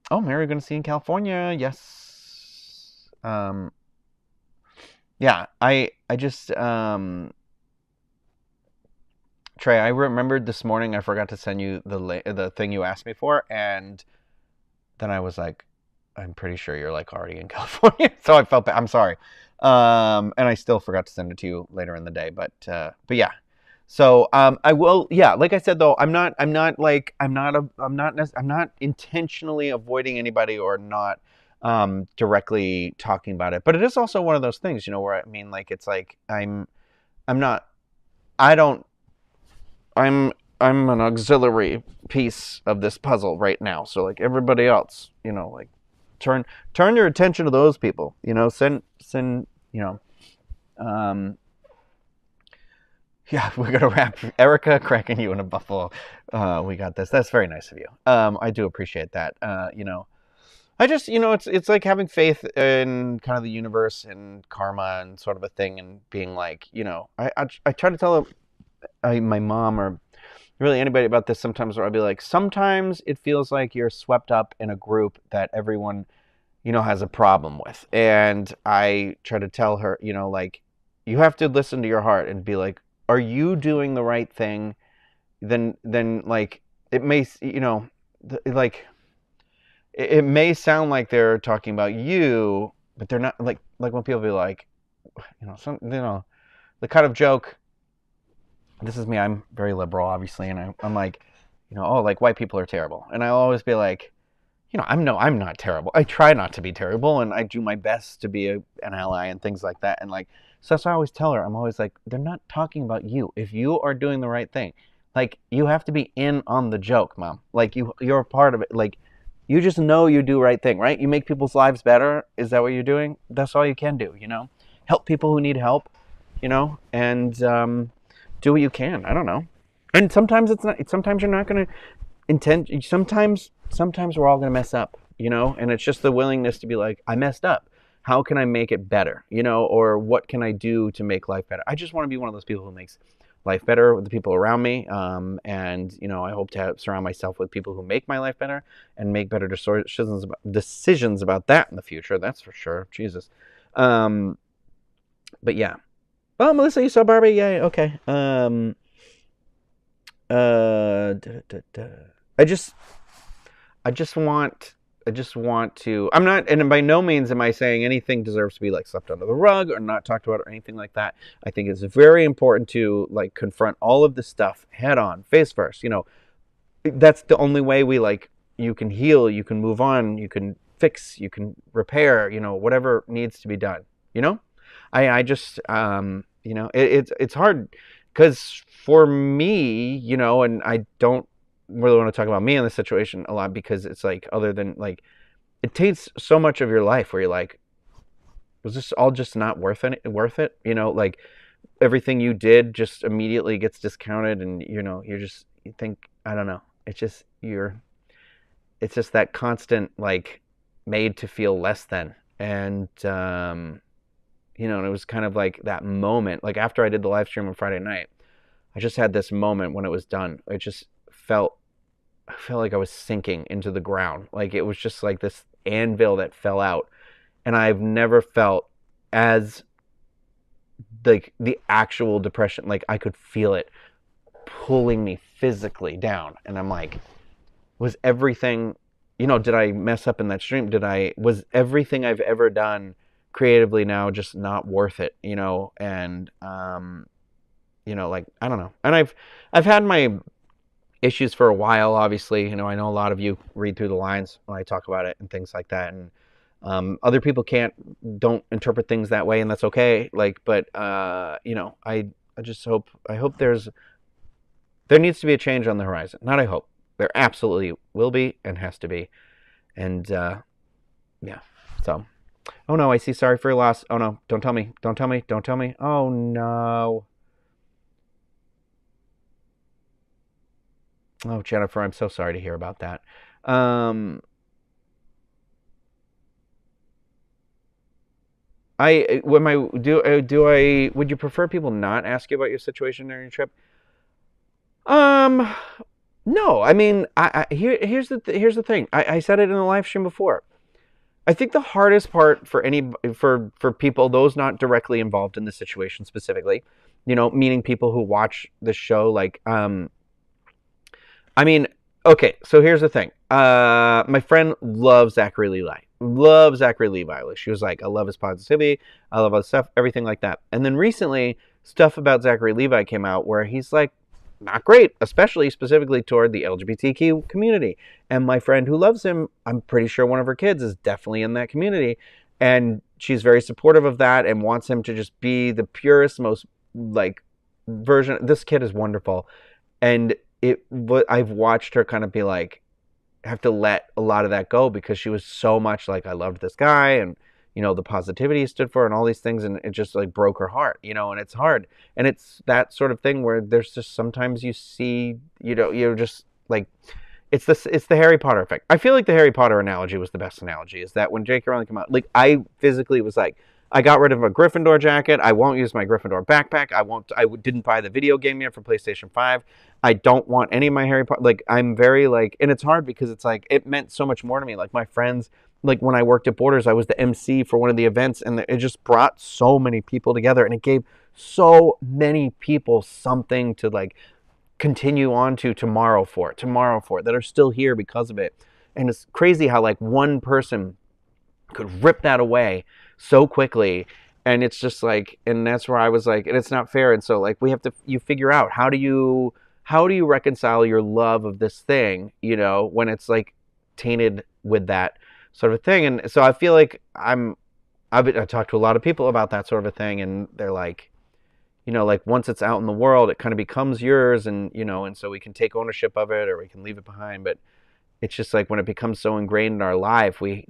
oh, Mary, we're gonna see in California. Yes. Yeah. I just Trey, I remembered this morning I forgot to send you the thing you asked me for, and then I was like, I'm pretty sure you're like already in California, so I felt bad. I'm sorry, and I still forgot to send it to you later in the day, but yeah. So I will, yeah. Like I said though, I'm not intentionally avoiding anybody or not directly talking about it, but it is also one of those things, where I mean, like it's like I'm not, I don't I'm an auxiliary piece of this puzzle right now. So like everybody else, like turn your attention to those people. Send um yeah, we're gonna wrap. Erica, cracking you in a buffalo. We got this. That's very nice of you. I do appreciate that. I just, it's like having faith in kind of the universe and karma and sort of a thing, and being like, I try to tell my mom or really anybody about this sometimes, where I'll be like, sometimes it feels like you're swept up in a group that everyone, has a problem with. And I try to tell her, like, you have to listen to your heart and be like, are you doing the right thing? Then like, it may, like, it may sound like they're talking about you, but they're not. Like when people be like, the kind of joke, this is me, I'm very liberal, obviously, and I'm like, oh, like white people are terrible. And I'll always be like, I'm not terrible. I try not to be terrible, and I do my best to be an ally and things like that. And like, so that's why I always tell her, I'm always like, they're not talking about you. If you are doing the right thing, like, you have to be in on the joke, Mom. Like, you're a part of it. Like, you just know you do right thing, right? You make people's lives better. Is that what you're doing? That's all you can do, Help people who need help, and do what you can. I don't know. And sometimes it's not. Sometimes you're not going to intend. Sometimes we're all going to mess up, And it's just the willingness to be like, I messed up. How can I make it better, Or what can I do to make life better? I just want to be one of those people who makes life better with the people around me. And I hope to surround myself with people who make my life better and make better decisions about that in the future. That's for sure. Jesus. But yeah. Oh, Melissa, you saw Barbie? Yay. Okay. I just want to. I'm not, and by no means am I saying anything deserves to be like swept under the rug or not talked about or anything like that. I think it's very important to like confront all of this stuff head on, face first. That's the only way you can heal, you can move on, you can fix, you can repair. Whatever needs to be done. I just it's hard because for me, and I don't really want to talk about me in this situation a lot, because it's like, other than like, it takes so much of your life where you're like, was this all just not worth it? Like everything you did just immediately gets discounted, and you think, I don't know. It's just that constant like made to feel less than, and and it was kind of like that moment, like after I did the live stream on Friday night, I just had this moment when it was done. I felt like I was sinking into the ground. Like it was just like this anvil that fell out. And I've never felt as like the actual depression. Like I could feel it pulling me physically down. And I'm like, was everything, did I mess up in that stream? Was everything I've ever done creatively now just not worth it? And, like, I don't know. And I've had my issues for a while, obviously. I know a lot of you read through the lines when I talk about it and things like that. And other people don't interpret things that way, and that's okay. Like, but, I hope there needs to be a change on the horizon. Not I hope. There absolutely will be and has to be. And, yeah. So, oh no, I see. Sorry for your loss. Oh no, don't tell me. Don't tell me. Don't tell me. Oh no. Oh, Jennifer, I'm so sorry to hear about that. Would you prefer people not ask you about your situation during your trip? Um, no. I mean, here's the thing. I said it in the live stream before. I think the hardest part for people, those not directly involved in the situation specifically, meaning people who watch the show, like, I mean, okay, so here's the thing. My friend loves Zachary Levi. Loves Zachary Levi. Like, she was like, I love his positivity. I love his stuff, everything like that. And then recently, stuff about Zachary Levi came out where he's like, not great, especially specifically toward the LGBTQ community. And my friend who loves him, I'm pretty sure one of her kids is definitely in that community. And she's very supportive of that and wants him to just be the purest, most like version. This kid is wonderful. And I've watched her kind of be like, have to let a lot of that go because she was so much like, I loved this guy and, the positivity he stood for and all these things. And it just like broke her heart, and it's hard. And it's that sort of thing where there's just sometimes you see, you're just like, it's the Harry Potter effect. I feel like the Harry Potter analogy was the best analogy, is that when J.K. Rowling came out, like I physically was like, I got rid of a Gryffindor jacket. I won't use my Gryffindor backpack. I didn't buy the video game yet for PlayStation 5. I don't want any of my Harry Potter. Like, I'm very like, and it's hard because it's like, it meant so much more to me. Like my friends, like when I worked at Borders, I was the MC for one of the events and it just brought so many people together and it gave so many people something to like continue on to tomorrow for that are still here because of it. And it's crazy how like one person could rip that away so quickly. And it's just like, and that's where I was like, and it's not fair. And so like, you figure out how do you reconcile your love of this thing, when it's like tainted with that sort of thing. And so I feel like I talked to a lot of people about that sort of a thing, and they're like, like once it's out in the world, it kind of becomes yours, and and so we can take ownership of it or we can leave it behind. But it's just like when it becomes so ingrained in our life, we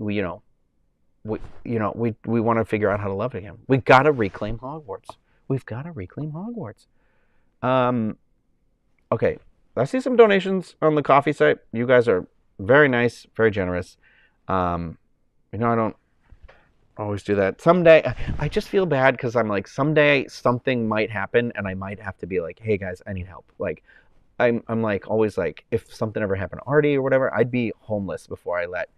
want to figure out how to love it again. We've got to reclaim Hogwarts. Okay, I see some donations on the coffee site. You guys are very nice, very generous. I don't always do that. Someday, I just feel bad because I'm like, someday something might happen and I might have to be like, hey guys, I need help. Like, I'm like, always like, if something ever happened to Artie or whatever, I'd be homeless before I let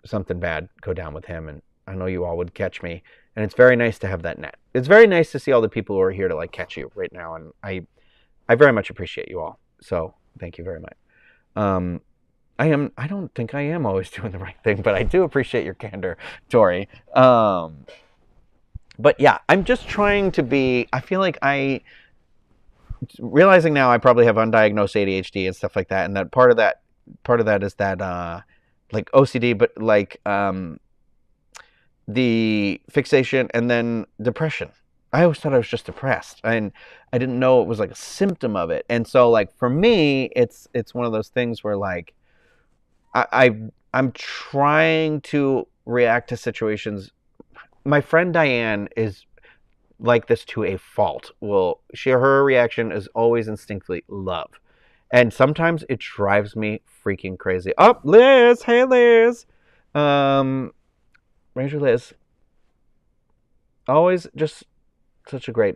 something bad go down with him. And I know you all would catch me. And it's very nice to have that net. It's very nice to see all the people who are here to like catch you right now. And I very much appreciate you all. So thank you very much. I don't think I am always doing the right thing, but I do appreciate your candor, Tori. But yeah, I'm just trying to be, I feel like realizing now I probably have undiagnosed ADHD and stuff like that. And that part of that is that, like OCD, but like, the fixation and then depression. I always thought I was just depressed, and I didn't know it was like a symptom of it. And so like for me, it's one of those things where like I'm trying to react to situations. My friend Diane is like this to a fault. Well, her reaction is always instinctively love. And sometimes it drives me freaking crazy. Oh, Liz, hey Liz. Ranger Liz. Always just such a great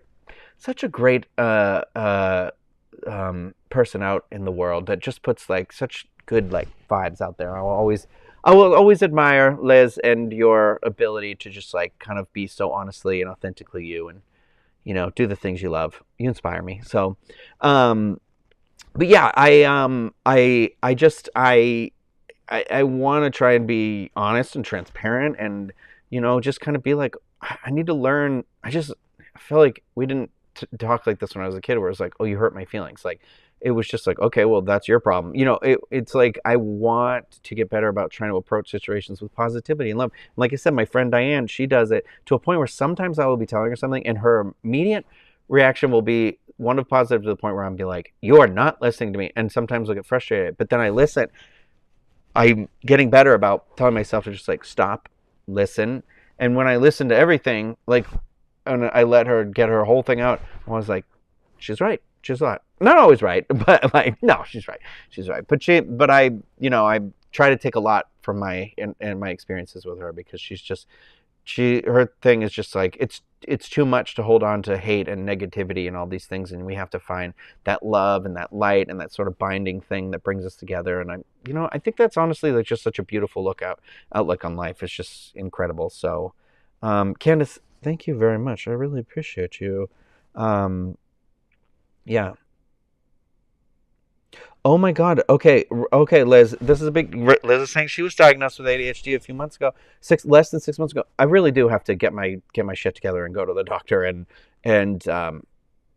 person out in the world that just puts like such good like vibes out there. I will always admire Liz and your ability to just like kind of be so honestly and authentically you, and do the things you love. You inspire me. So but yeah, I want to try and be honest and transparent, and just kind of be like, I need to learn. I feel like we didn't talk like this when I was a kid, where it's like, oh, you hurt my feelings. Like, it was just like, okay, well, that's your problem. It's like, I want to get better about trying to approach situations with positivity and love. Like I said, my friend Diane, she does it to a point where sometimes I will be telling her something and her immediate reaction will be one of positive to the point where I'm be like, you are not listening to me. And sometimes I'll get frustrated, but then I listen. I'm getting better about telling myself to just like stop, listen. And when I listen to everything, like, and I let her get her whole thing out, I was like, she's right. She's not always right, but like, no, she's right. She's right. But I try to take a lot from my experiences with her, because she's just her thing is just like it's too much to hold on to hate and negativity and all these things, and we have to find that love and that light and that sort of binding thing that brings us together. And I think that's honestly like just such a beautiful outlook on life. It's just incredible. So, Candace, thank you very much. I really appreciate you. Yeah. Oh my God. Okay, Liz. This is a big. Liz is saying she was diagnosed with ADHD a few months ago, less than 6 months ago. I really do have to get my shit together and go to the doctor and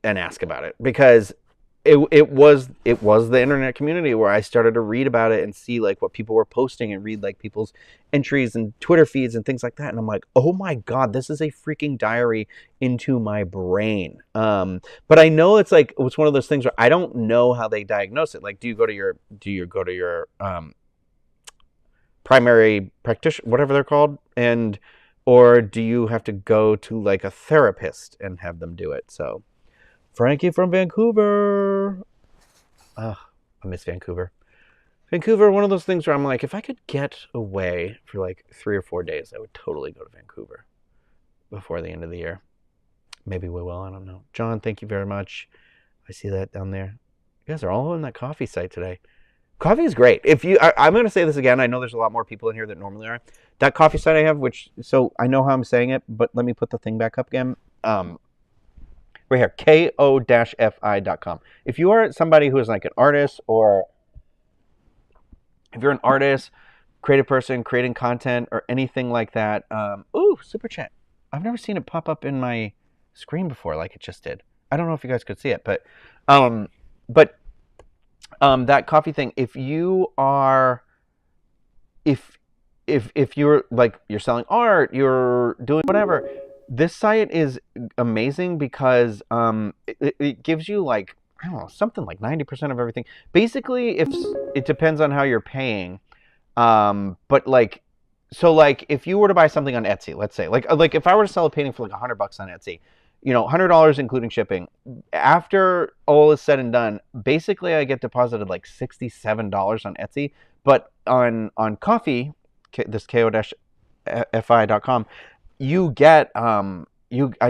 ask about it, because it was the internet community where I started to read about it and see like what people were posting and read like people's entries and Twitter feeds and things like that. And I'm like, oh my God, this is a freaking diary into my brain. But I know it's one of those things where I don't know how they diagnose it. Like, do you go to your primary practitioner, whatever they're called, or do you have to go to like a therapist and have them do it? So Frankie from Vancouver. I miss Vancouver. Vancouver, one of those things where I'm like, if I could get away for like 3 or 4 days, I would totally go to Vancouver before the end of the year. Maybe we will, I don't know. John, thank you very much. I see that down there. You guys are all on that coffee site today. Coffee is great. I'm going to say this again. I know there's a lot more people in here that normally are. That coffee site I have, so I know how I'm saying it, but let me put the thing back up again. Right here, ko-fi.com. If you are somebody who is like an artist, or if you're an artist, creative person, creating content, or anything like that, super chat. I've never seen it pop up in my screen before like it just did. I don't know if you guys could see it, but that coffee thing, if you're like, you're selling art, you're doing whatever, this site is amazing because it gives you like, I don't know, something like 90% of everything. Basically, it depends on how you're paying. But like, so like if you were to buy something on Etsy, let's say, like if I were to sell a painting for like $100 on Etsy, $100 including shipping, after all is said and done, basically I get deposited like $67 on Etsy. But on Coffee, this ko-fi.com, I'd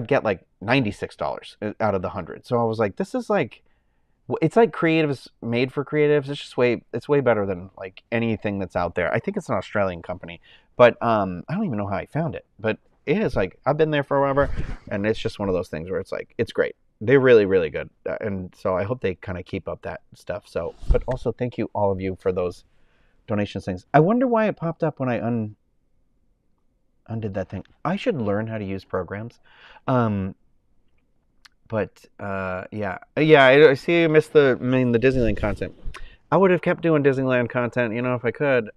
get like $96 out of the 100. So I was like, this is like, it's like creatives made for creatives. It's way better than like anything that's out there. I think it's an Australian company, but I don't even know how I found it. But it is like, I've been there forever, and it's just one of those things where it's like, it's great. They're really, really good. And so I hope they kind of keep up that stuff. So, but also thank you, all of you, for those donations things. I wonder why it popped up when I undid that thing. I should learn how to use programs. Yeah, I see you missed the Disneyland content. I would have kept doing Disneyland content, if I could.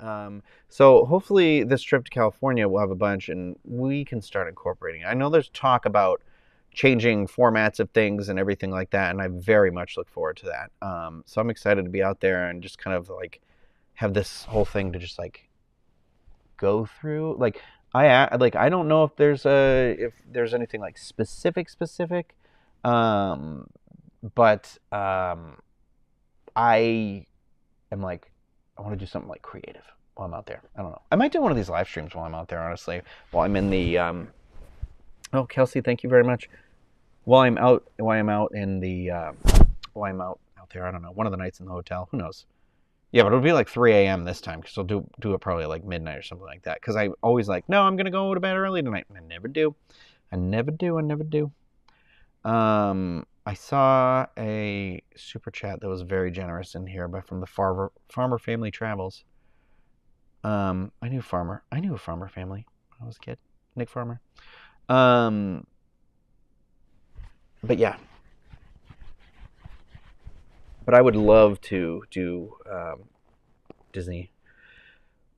So hopefully this trip to California we'll have a bunch and we can start incorporating. I know there's talk about changing formats of things and everything like that, and I very much look forward to that. So I'm excited to be out there and just kind of like have this whole thing to just like go through. Like I don't know if there's anything like specific, but I am like, I want to do something like creative while I'm out there. I don't know. I might do one of these live streams while I'm out there, honestly. While I'm in the oh, Kelsey, thank you very much. While I'm out there, I don't know, one of the nights in the hotel, who knows? Yeah, but it'll be like 3 a.m. this time, because I'll do it probably like midnight or something like that. Because I always like, no, I'm going to go to bed early tonight. And I never do. I saw a super chat that was very generous in here, but from the Farmer Family Travels. I knew a farmer family when I was a kid. Nick Farmer. But yeah. But I would love to do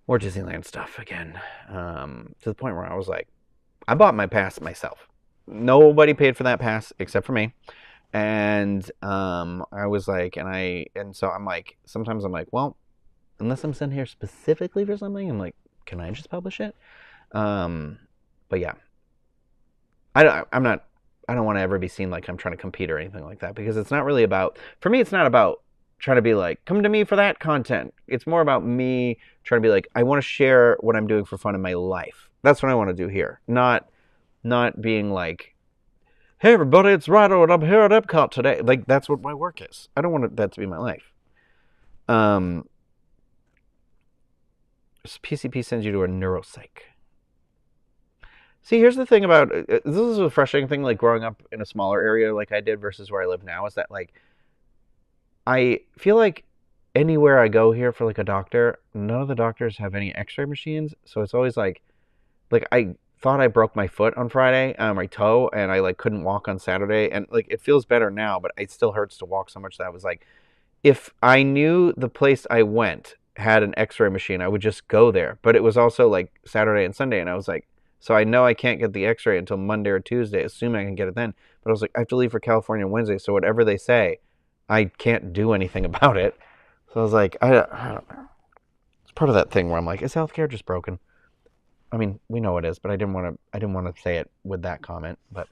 more Disneyland stuff again. To the point where I was like, I bought my pass myself. Nobody paid for that pass except for me. And I was like, so I'm like, sometimes I'm like, well, unless I'm sent here specifically for something, I'm like, can I just publish it? But yeah, I don't want to ever be seen like I'm trying to compete or anything like that, because it's not really about, for me, it's not about trying to be like, come to me for that content. It's more about me trying to be like, I want to share what I'm doing for fun in my life. That's what I want to do here. Not being like, hey everybody, it's Ryno and I'm here at Epcot today. Like, that's what my work is. I don't want that to be my life. PCP sends you to a neuropsych. See, here's the thing about this is a frustrating thing, like growing up in a smaller area like I did versus where I live now, is that like I feel like anywhere I go here for like a doctor, none of the doctors have any X-ray machines, so it's always like I thought I broke my foot on Friday, my toe, and I like couldn't walk on Saturday, and like it feels better now, but it still hurts to walk so much that I was like, if I knew the place I went had an X-ray machine, I would just go there. But it was also like Saturday and Sunday, and I was like, so I know I can't get the X-ray until Monday or Tuesday, assuming I can get it then. But I was like, I have to leave for California on Wednesday, so whatever they say, I can't do anything about it. So I was like, I don't know. It's part of that thing where I'm like, is healthcare just broken? I mean, we know it is, but I didn't want to say it with that comment. But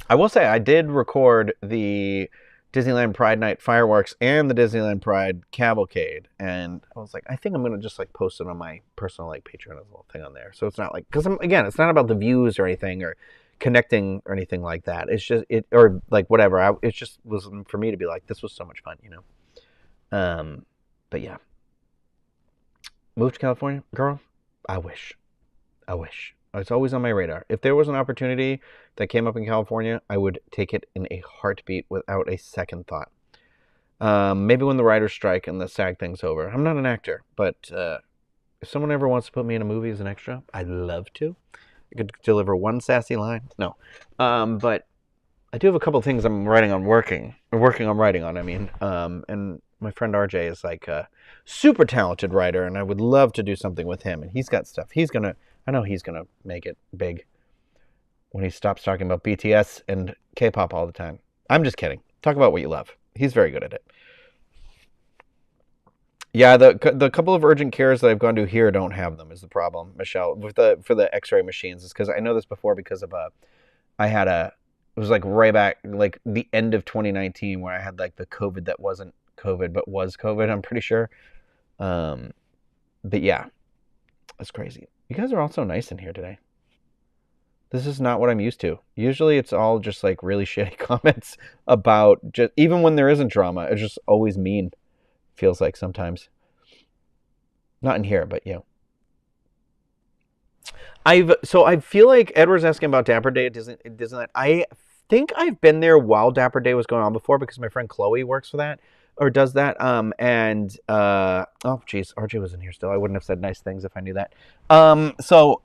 I will say I did record the Disneyland Pride Night fireworks and the Disneyland Pride cavalcade, and I was like, I think I'm gonna just like post it on my personal like Patreon as a little thing on there. So it's not like, because again, it's not about the views or anything or connecting or anything like that. It's just it or like whatever. It just was for me to be like, this was so much fun, you know. But yeah, move to California, girl. I wish. It's always on my radar. If there was an opportunity that came up in California, I would take it in a heartbeat without a second thought. Maybe when the writers strike and the SAG thing's over. I'm not an actor, but if someone ever wants to put me in a movie as an extra, I'd love to. I could deliver one sassy line. No. But I do have a couple of things I'm working on writing on, I mean. And my friend RJ is like a super talented writer, and I would love to do something with him. And he's got stuff. I know he's going to make it big when he stops talking about BTS and K-pop all the time. I'm just kidding. Talk about what you love. He's very good at it. Yeah, the couple of urgent cares that I've gone to here don't have them is the problem, Michelle, for the X-ray machines. Is because I know this before because of it was like right back like the end of 2019 where I had like the COVID that wasn't COVID but was COVID, I'm pretty sure. But yeah, that's crazy. You guys are all so nice in here today. This is not what I'm used to. Usually it's all just like really shitty comments about just, even when there isn't drama, it's just always mean. Feels like sometimes. Not in here, but yeah. I feel like Edward's asking about Dapper Day at Disneyland. I think I've been there while Dapper Day was going on before because my friend Chloe works for that. Or does that, oh geez, RJ was in here still. I wouldn't have said nice things if I knew that. So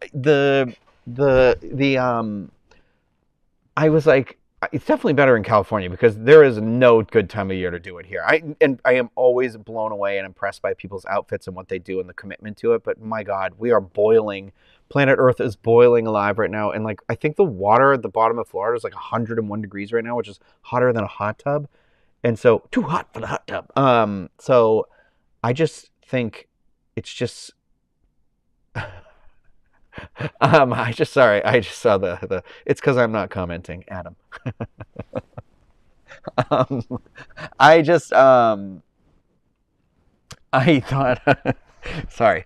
I was like, it's definitely better in California because there is no good time of year to do it here. I am always blown away and impressed by people's outfits and what they do and the commitment to it. But my God, we are boiling. Planet Earth is boiling alive right now. And like, I think the water at the bottom of Florida is like 101 degrees right now, which is hotter than a hot tub. And so, too hot for the hot tub. So I just think it's just, I just saw the, it's because I'm not commenting, Adam. I thought, sorry,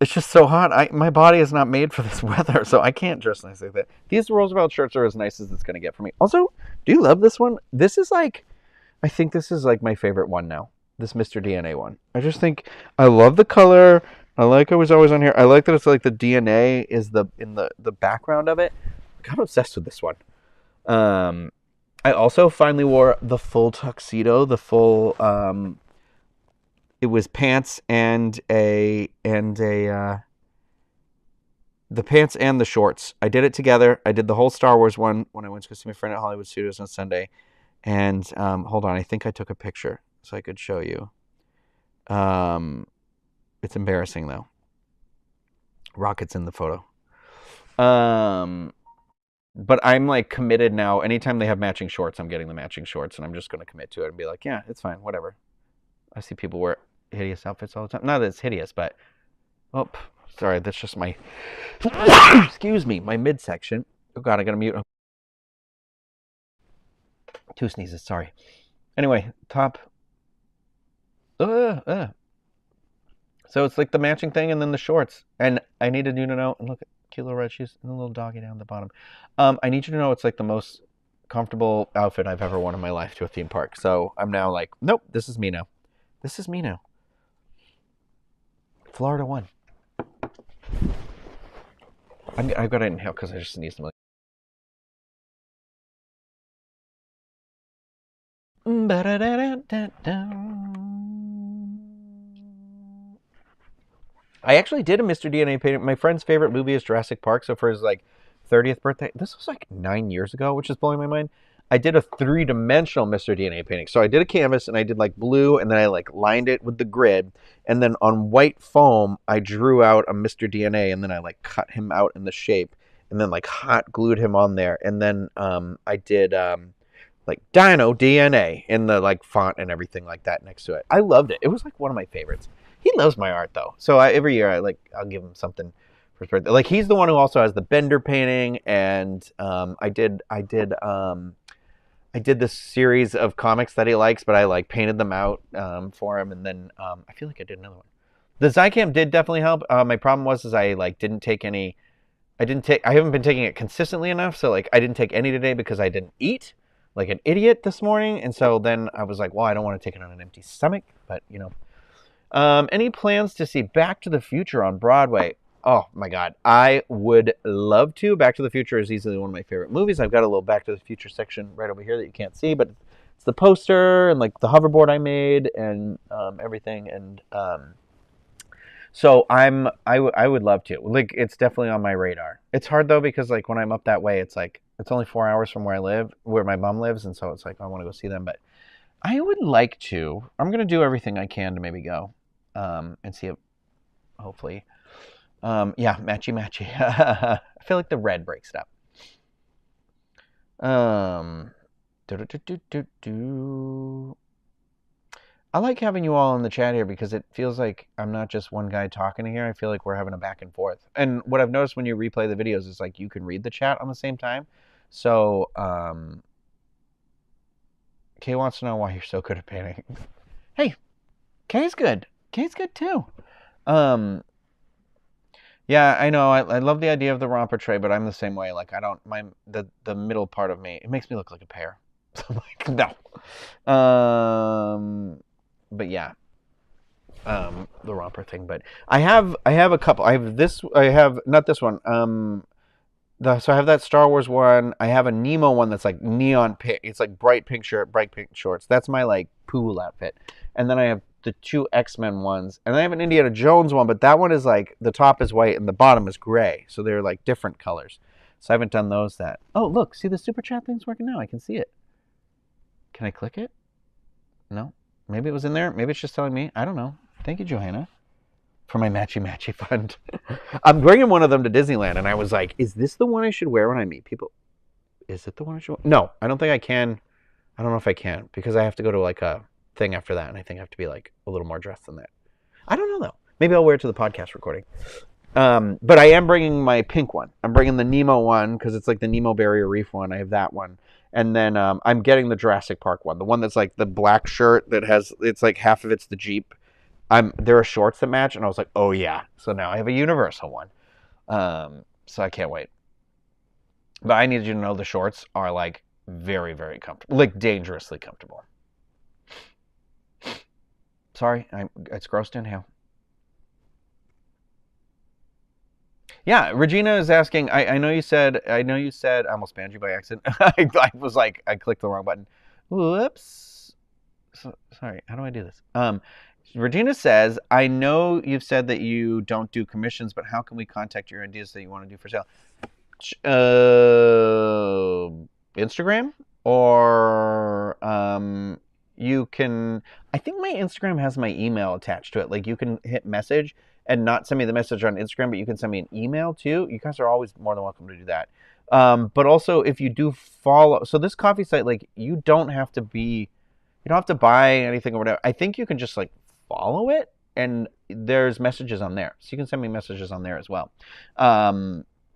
it's just so hot. My body is not made for this weather, so I can't dress nice like that. These Roosevelt shirts are as nice as it's going to get for me. Also, do you love this one? This is like, I think this is like my favorite one now. This Mr. DNA one. I just think, I love the color. I like it was always on here. I like that it's like the DNA is in the background of it. I'm obsessed with this one. I also finally wore the full tuxedo, the full, it was pants and the pants and the shorts. I did it together. I did the whole Star Wars one when I went to go see my friend at Hollywood Studios on Sunday. And hold on, I think I took a picture so I could show you. It's embarrassing though. Rocket's in the photo. But I'm like committed now. Anytime they have matching shorts, I'm getting the matching shorts, and I'm just going to commit to it and be like, yeah, it's fine, whatever. I see people wear hideous outfits all the time. Not that it's hideous, but oh, sorry, that's just my excuse me, my midsection. Oh God, I gotta mute. 2 sneezes. Sorry. Anyway, top. Uh. So it's like the matching thing and then the shorts. And I needed you to know, and look at cute little red shoes and a little doggy down the bottom. I need you to know it's like the most comfortable outfit I've ever worn in my life to a theme park. So I'm now like, nope, this is me now. This is me now. Florida one. I've got to inhale because I just sneezed. I actually did a Mr. DNA painting. My friend's favorite movie is Jurassic Park. So for his like 30th birthday, this was like 9 years ago, which is blowing my mind. I did a 3-dimensional Mr. DNA painting. So I did a canvas and I did like blue and then I like lined it with the grid. And then on white foam, I drew out a Mr. DNA and then I like cut him out in the shape and then like hot glued him on there. And then I did like Dino DNA in the like font and everything like that next to it. I loved it. It was like one of my favorites. He loves my art though. So every year I'll give him something for his birthday. Like he's the one who also has the Bender painting, and I did this series of comics that he likes, but I like painted them out for him, and then I feel like I did another one. The Zycam did definitely help. My problem was I like didn't take any. I haven't been taking it consistently enough, so like I didn't take any today because I didn't eat like an idiot this morning, and so then I was like, well, I don't want to take it on an empty stomach, but you know. Any plans to see Back to the Future on Broadway? Oh my God, I would love to. Back to the Future is easily one of my favorite movies. I've got a little Back to the Future section right over here that you can't see, but it's the poster and like the hoverboard I made and everything. And so I would love to. Like it's definitely on my radar. It's hard though because like when I'm up that way, it's like it's only 4 hours from where I live, where my mom lives, and so it's like I want to go see them, but I would like to. I'm gonna do everything I can to maybe go. And see it, hopefully. Yeah, matchy. I feel like the red breaks it up. I like having you all in the chat here because it feels like I'm not just one guy talking here. I feel like we're having a back and forth. And what I've noticed when you replay the videos is like you can read the chat on the same time. So, Kay wants to know why you're so good at painting. Hey, Kay's good. Kay's good too. Yeah, I know. I love the idea of the romper tray, but I'm the same way. Like I don't the middle part of me. It makes me look like a pear. So I'm like no. But yeah, the romper thing. But I have a couple. I have this. I have not this one. So I have that Star Wars one. I have a Nemo one that's like neon pink. It's like bright pink shirt, bright pink shorts. That's my like pool outfit. And then I have the 2 X-Men ones. And I have an Indiana Jones one, but that one is like the top is white and the bottom is gray. So they're like different colors. So I haven't done those that. Oh, look, see the super chat thing's working now. I can see it. Can I click it? No. Maybe it was in there. Maybe it's just telling me. I don't know. Thank you, Johanna, for my matchy fund. I'm bringing one of them to Disneyland, and I was like, is this the one I should wear when I meet people? Is it the one I should wear? No, I don't think I can. I don't know if I can, because I have to go to like a thing after that, and I think I have to be like a little more dressed than that. I don't know, though. Maybe I'll wear it to the podcast recording. But I am bringing my pink one. I'm bringing the Nemo one, because it's like the Nemo Barrier Reef one. I have that one. And then I'm getting the Jurassic Park one, the one that's like the black shirt that has, it's like half of it's the Jeep. There are shorts that match, and I was like, oh yeah. So now I have a Universal one. So I can't wait. But I need you to know the shorts are like very, very comfortable, like dangerously comfortable. Sorry, it's gross to inhale. Yeah, Regina is asking. I know you said. I almost banned you by accident. I was like, I clicked the wrong button. Whoops. Sorry. How do I do this? Regina says, I know you've said that you don't do commissions, but how can we contact your ideas that you want to do for sale? Instagram, or you can, I think my Instagram has my email attached to it. Like you can hit message and not send me the message on Instagram, but you can send me an email too. You guys are always more than welcome to do that. But also if you do follow, so this coffee site, like you don't have to buy anything or whatever. I think you can just like follow it, and there's messages on there. So you can send me messages on there as well.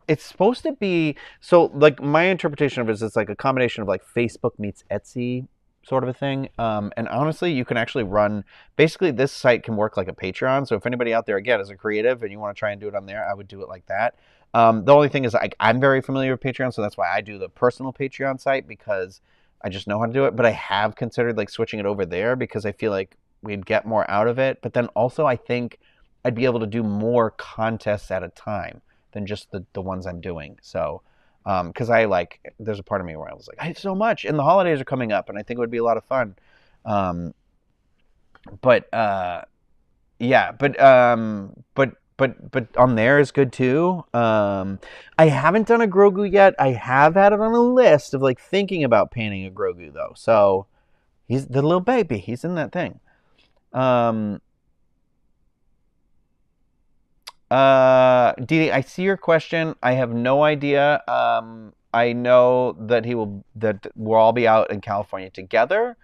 It's supposed to be, so like my interpretation of it is it's like a combination of like Facebook meets Etsy sort of a thing. And honestly, you can actually run, basically this site can work like a Patreon. So if anybody out there, again, is a creative and you want to try and do it on there, I would do it like that. The only thing is I'm very familiar with Patreon, so that's why I do the personal Patreon site, because I just know how to do it. But I have considered like switching it over there because I feel like we'd get more out of it. But then also I think I'd be able to do more contests at a time than just the ones I'm doing. So, because there's a part of me where I was like, I have so much, and the holidays are coming up, and I think it would be a lot of fun. Um, but yeah, but on there is good too. I haven't done a Grogu yet. I have had it on a list of like thinking about painting a Grogu though. So he's the little baby. He's in that thing. Dee, I see your question. I have no idea. I know that we'll all be out in California together.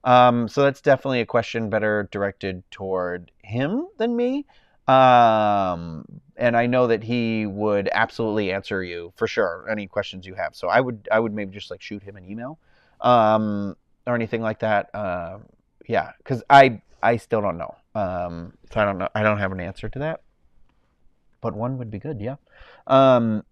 So that's definitely a question better directed toward him than me. And I know that he would absolutely answer you for sure, any questions you have. So I would maybe just like shoot him an email, or anything like that. Yeah, because I still don't know. So I don't know. I don't have an answer to that. But one would be good, yeah. Um,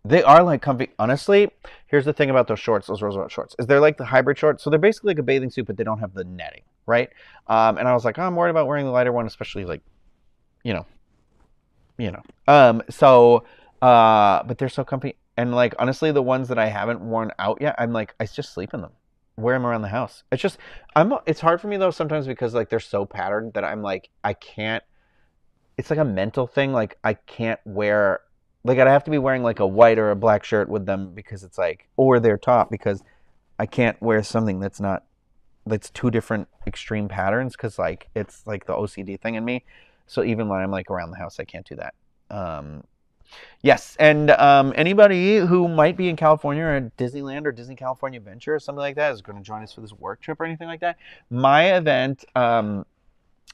they are like comfy. Honestly, here's the thing about those shorts, those Roosevelt shorts, is they're like the hybrid shorts. So they're basically like a bathing suit, but they don't have the netting, right? And I was like, oh, I'm worried about wearing the lighter one, especially like, you know, you know. But they're so comfy. And like, honestly, the ones that I haven't worn out yet, I'm like, I just sleep in them, wear them around the house. It's hard for me though sometimes because like they're so patterned that I'm like, I can't. It's like a mental thing. Like I can't wear, like I'd have to be wearing like a white or a black shirt with them because it's like, or their top, because I can't wear something that's two different extreme patterns because like it's like the OCD thing in me. So even when I'm like around the house, I can't do that. Yes, and anybody who might be in California or at Disneyland or Disney California Adventure or something like that is going to join us for this work trip or anything like that. My event,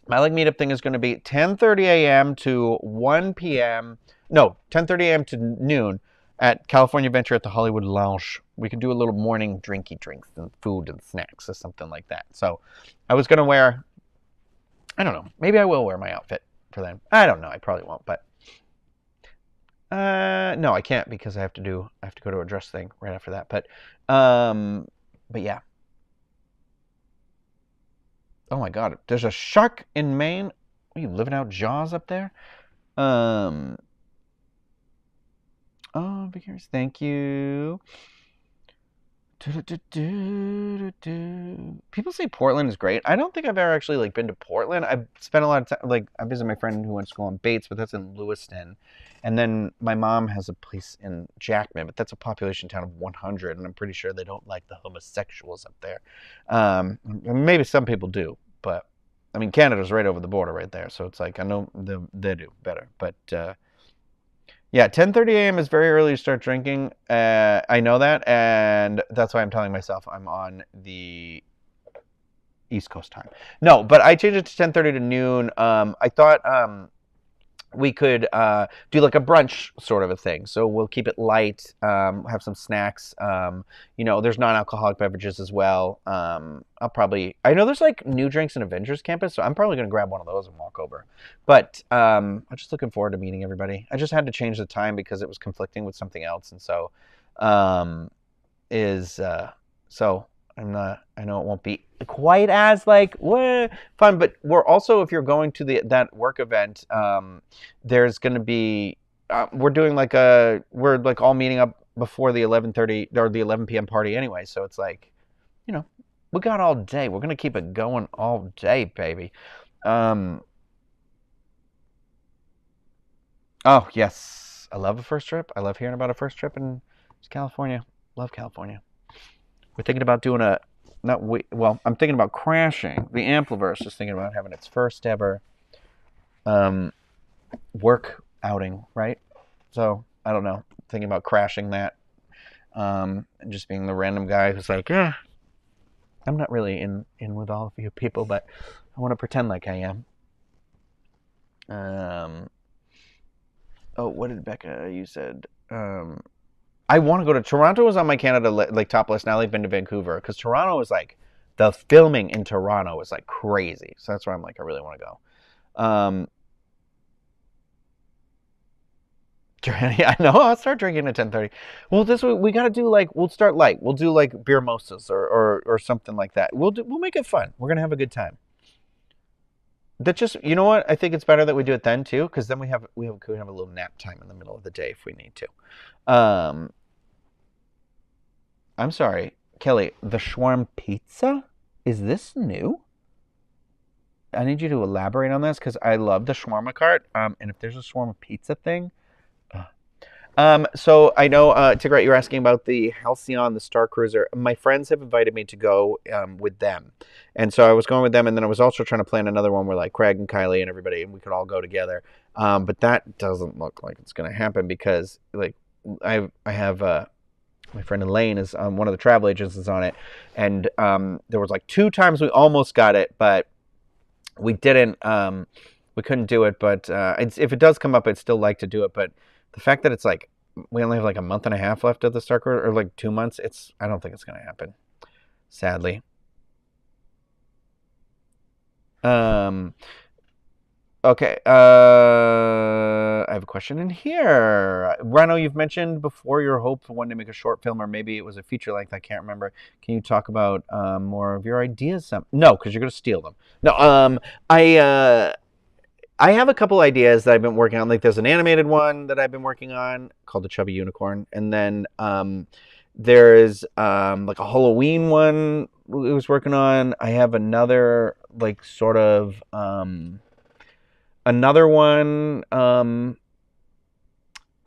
my like meetup thing is going to be 10:30 a.m. to 1 p.m. No, 10:30 a.m. to noon at California Adventure at the Hollywood Lounge. We could do a little morning drinky drinks and food and snacks or something like that. So I was going to wear, I don't know, maybe I will wear my outfit for them. I don't know, I probably won't, but no, I can't because I have to go to a dress thing right after that. But yeah. Oh my God, there's a shark in Maine. Are you living out Jaws up there? Oh, Vickers, thank you. People say Portland is great. I don't think I've ever actually like been to Portland. I've spent a lot of time, like I visited my friend who went to school in Bates, but that's in Lewiston. And then my mom has a place in Jackman, but that's a population town of 100, and I'm pretty sure they don't like the homosexuals up there. Maybe some people do, but I mean Canada's right over the border right there, so it's like I know they do better. But yeah, 10:30 a.m. is very early to start drinking. I know that, and that's why I'm telling myself I'm on the East Coast time. No, but I changed it to 10:30 to noon. I thought we could do like a brunch sort of a thing. So we'll keep it light, have some snacks. There's non-alcoholic beverages as well. I know there's like new drinks in Avengers Campus, so I'm probably going to grab one of those and walk over. But I'm just looking forward to meeting everybody. I just had to change the time because it was conflicting with something else. And so, I know it won't be quite as like fun, but we're also, if you're going to that work event, there's going to be we're like all meeting up before the 11:30 or the 11 p.m. party anyway. So it's like, we got all day. We're going to keep it going all day, baby. Oh yes, I love a first trip. I love hearing about a first trip in California. Love California. We're thinking about doing I'm thinking about crashing. The Ampliverse is thinking about having its first ever work outing, right? So, I don't know. Thinking about crashing that. And just being the random guy who's like, yeah, I'm not really in with all of you people, but I want to pretend like I am. Oh, what did Becca, you said? I want to go to Toronto. Was on my Canada like top list. Now they've been to Vancouver because Toronto is like the filming in Toronto is like crazy. So that's why I'm like I really want to go. I know. I'll start drinking at 10:30. Well, this we got to do like we'll start light. We'll do like beer mimosas or something like that. We'll make it fun. We're gonna have a good time. That just you know what I think it's better that we do it then too because then we could have a little nap time in the middle of the day if we need to. I'm sorry, Kelly. The shawarma pizza is this new? I need you to elaborate on this because I love the shawarma cart. And if there's a shawarma pizza thing. So I know, Tigray, you're asking about the Halcyon, the Star Cruiser. My friends have invited me to go with them. And so I was going with them, and then I was also trying to plan another one where like Craig and Kylie and everybody, and we could all go together. But that doesn't look like it's going to happen because like I have my friend Elaine is one of the travel agents is on it. And there was like 2 times we almost got it, but we didn't. We couldn't do it. But if it does come up, I'd still like to do it. But the fact that it's like we only have like a month and a half left of the Star Cruiser, or like 2 months, I don't think it's going to happen, sadly. Okay. I have a question in here. Ryno, you've mentioned before your hope for one day to make a short film, or maybe it was a feature length. I can't remember. Can you talk about more of your ideas? No, because you're going to steal them. No. I have a couple ideas that I've been working on. Like there's an animated one that I've been working on called The Chubby Unicorn. And then there's like a Halloween one I was working on. I have another like sort of another one. I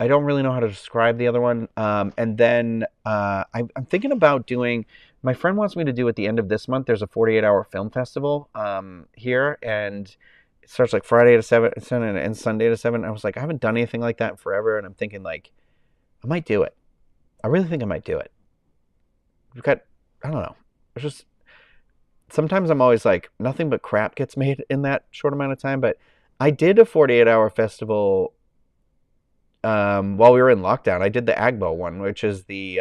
don't really know how to describe the other one. And then I'm thinking about doing, my friend wants me to do at the end of this month, there's a 48-hour film festival here. And it starts like Friday at 7 and ends Sunday at 7. I was like, I haven't done anything like that in forever. And I'm thinking like, I might do it. I really think I might do it. We've got, I don't know. It's just, sometimes I'm always like, nothing but crap gets made in that short amount of time. But I did a 48-hour festival while we were in lockdown. I did the Agbo one, which is the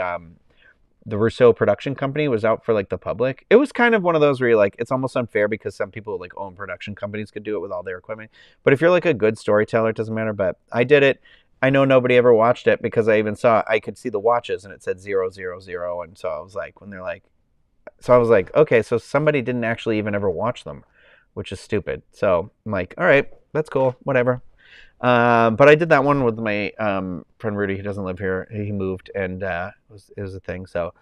Rousseau production company, was out for like the public. It was kind of one of those where you're like, it's almost unfair because some people like own production companies could do it with all their equipment. But if you're like a good storyteller, it doesn't matter. But I did it. I know nobody ever watched it because I could see the watches and it said 000. And so I was like, okay, so somebody didn't actually even ever watch them, which is stupid. So I'm like, all right, that's cool, whatever. But I did that one with my friend Rudy. He doesn't live here. He moved, and it was a thing. So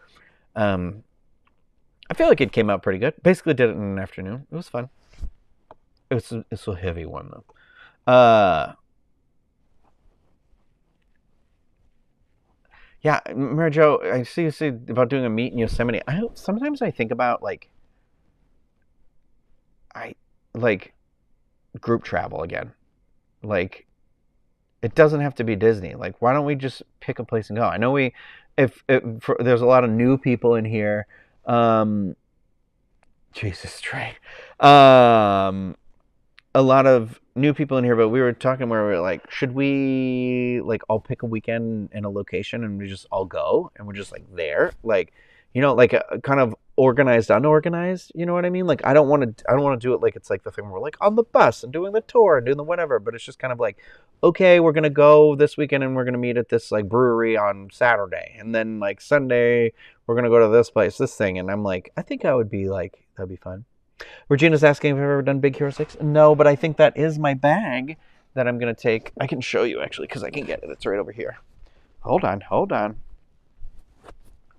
I feel like it came out pretty good. Basically did it in an afternoon. It was fun. It's a heavy one, though. Yeah, Mary Jo, I see you say about doing a meet in Yosemite. Sometimes I think about, like, group travel again. Like, it doesn't have to be Disney. Like, why don't we just pick a place and go? I know there's a lot of new people in here. Jesus, Trey. A lot of new people in here, but we were talking where we were like, should we like all pick a weekend and a location and we just all go and we're just like there, like, you know, like a kind of organized, unorganized, you know what I mean? Like, I don't want to do it like it's like the thing where we're like on the bus and doing the tour and doing the whatever, but it's just kind of like, okay, we're gonna go this weekend and we're gonna meet at this like brewery on Saturday, and then like Sunday we're gonna go to this place, this thing, and I'm like, I think that'd be fun. Regina's asking if I've ever done Big Hero 6. No, but I think that is my bag that I'm going to take. I can show you, actually, because I can get it. It's right over here. Hold on.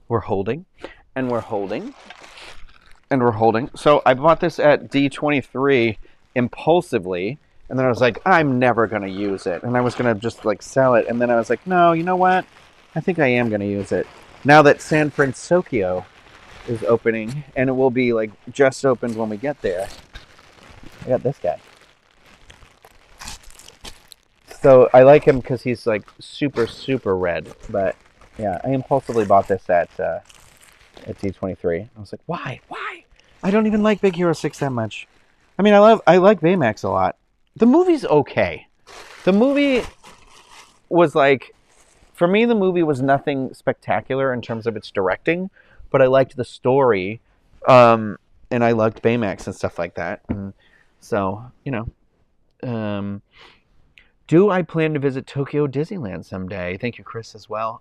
We're holding, and we're holding, and we're holding. So I bought this at D23 impulsively, and then I was like, I'm never going to use it. And I was going to just, like, sell it. And then I was like, no, you know what? I think I am going to use it. Now that San Francisco is opening, and it will be like just opened when we get there. I got this guy. So I like him because he's like super, super red. But yeah, I impulsively bought this at D23. I was like, why? I don't even like Big Hero 6 that much. I mean, I like Baymax a lot. The movie's okay. The movie was like for me, the movie was nothing spectacular in terms of its directing, but I liked the story, and I liked Baymax and stuff like that. And so, um, do I plan to visit Tokyo Disneyland someday? Thank you, Chris, as well.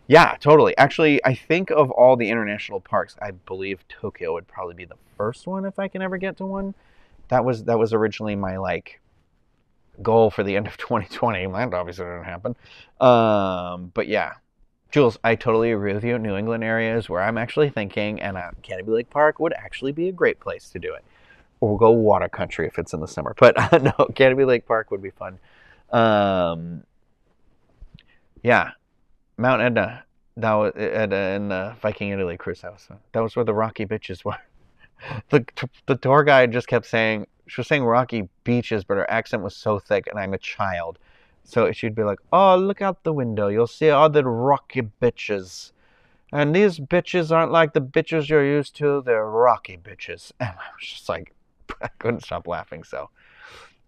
Yeah, totally. Actually, I think of all the international parks, I believe Tokyo would probably be the first one if I can ever get to one. That was originally my like goal for the end of 2020. That obviously didn't happen. But yeah, Jules, I totally agree with you. New England area is where I'm actually thinking, and Canopy Lake Park would actually be a great place to do it. Or we'll go water country if it's in the summer. But no, Canopy Lake Park would be fun. Yeah, Mount Etna. That was in the Viking Italy cruise house. That was where the Rocky bitches were. The tour guide just kept saying, she was saying Rocky beaches, but her accent was so thick, and I'm a child. So she'd be like, oh, look out the window. You'll see all the Rocky bitches. And these bitches aren't like the bitches you're used to. They're Rocky bitches. And I was just like, I couldn't stop laughing. So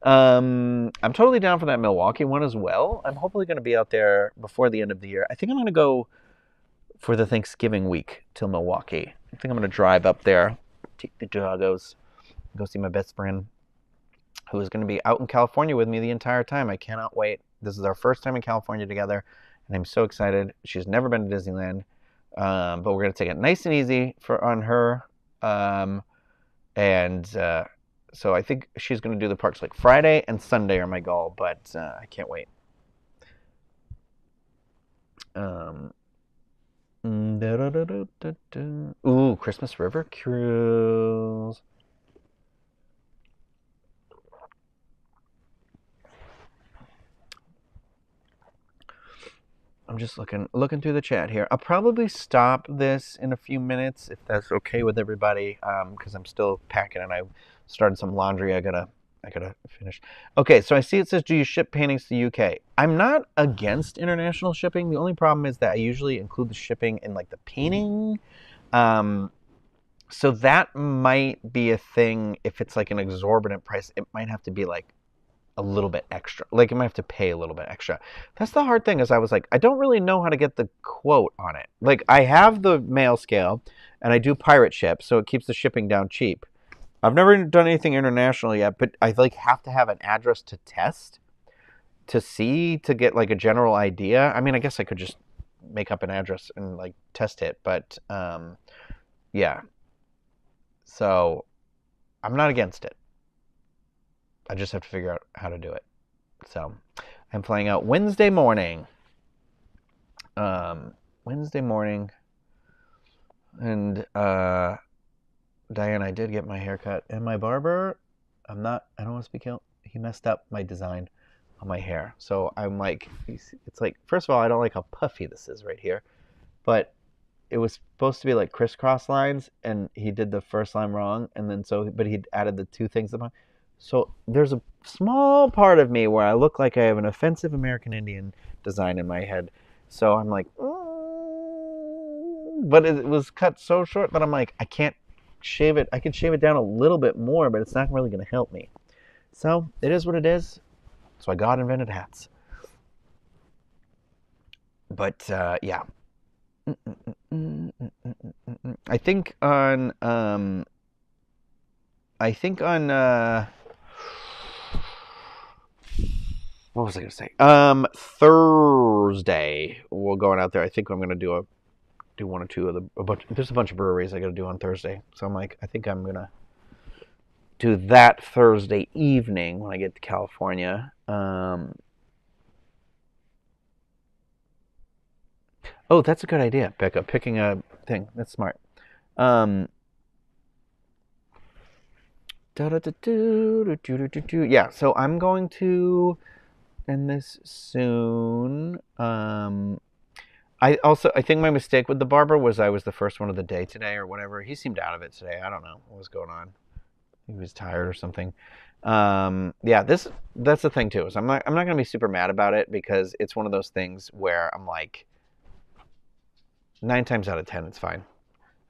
I'm totally down for that Milwaukee one as well. I'm hopefully going to be out there before the end of the year. I think I'm going to go for the Thanksgiving week till Milwaukee. I think I'm going to drive up there, take the doggos, go see my best friend who is going to be out in California with me the entire time. I cannot wait. This is our first time in California together, and I'm so excited. She's never been to Disneyland, but we're going to take it nice and easy on her. So I think she's going to do the parks like Friday and Sunday are my goal, but I can't wait. Ooh, Christmas River Cruise. I'm just looking through the chat here. I'll probably stop this in a few minutes if that's okay with everybody, because I'm still packing and I started some laundry. I gotta finish. Okay, so I see it says, do you ship paintings to the UK? I'm not against international shipping. The only problem is that I usually include the shipping in like the painting. So that might be a thing. If it's like an exorbitant price, it might have to be like a little bit extra. Like, you might have to pay a little bit extra. That's the hard thing, is I was like, I don't really know how to get the quote on it. Like, I have the mail scale, and I do pirate ship, so it keeps the shipping down cheap. I've never done anything international yet, but I like have to have an address to test to see, to get like a general idea. I mean, I guess I could just make up an address and like test it, but yeah. So I'm not against it. I just have to figure out how to do it. So I'm flying out Wednesday morning. And Diane, I did get my haircut, and my barber, I don't want to speak out, he messed up my design on my hair. So I'm like, it's like, first of all, I don't like how puffy this is right here, but it was supposed to be like crisscross lines, and he did the first line wrong, and then but he added the two things upon. So there's a small part of me where I look like I have an offensive American Indian design in my head. So I'm like, but it was cut so short that I'm like, I can't shave it. I can shave it down a little bit more, but it's not really going to help me. So it is what it is. That's why God invented hats. But yeah. I think on what was I going to say? Thursday we're going out there. I think I'm going to do one or two of there's a bunch of breweries I got to do on Thursday. So I'm like, I think I'm going to do that Thursday evening when I get to California. Oh, that's a good idea, Becca. Picking a thing. That's smart. Yeah, so I'm going to end this soon. I think my mistake with the barber was I was the first one of the day today or whatever. He seemed out of it today. I don't know what was going on. He was tired or something. Yeah, that's the thing too. Is I'm not going to be super mad about it, because it's one of those things where I'm like, 9 times out of 10 it's fine.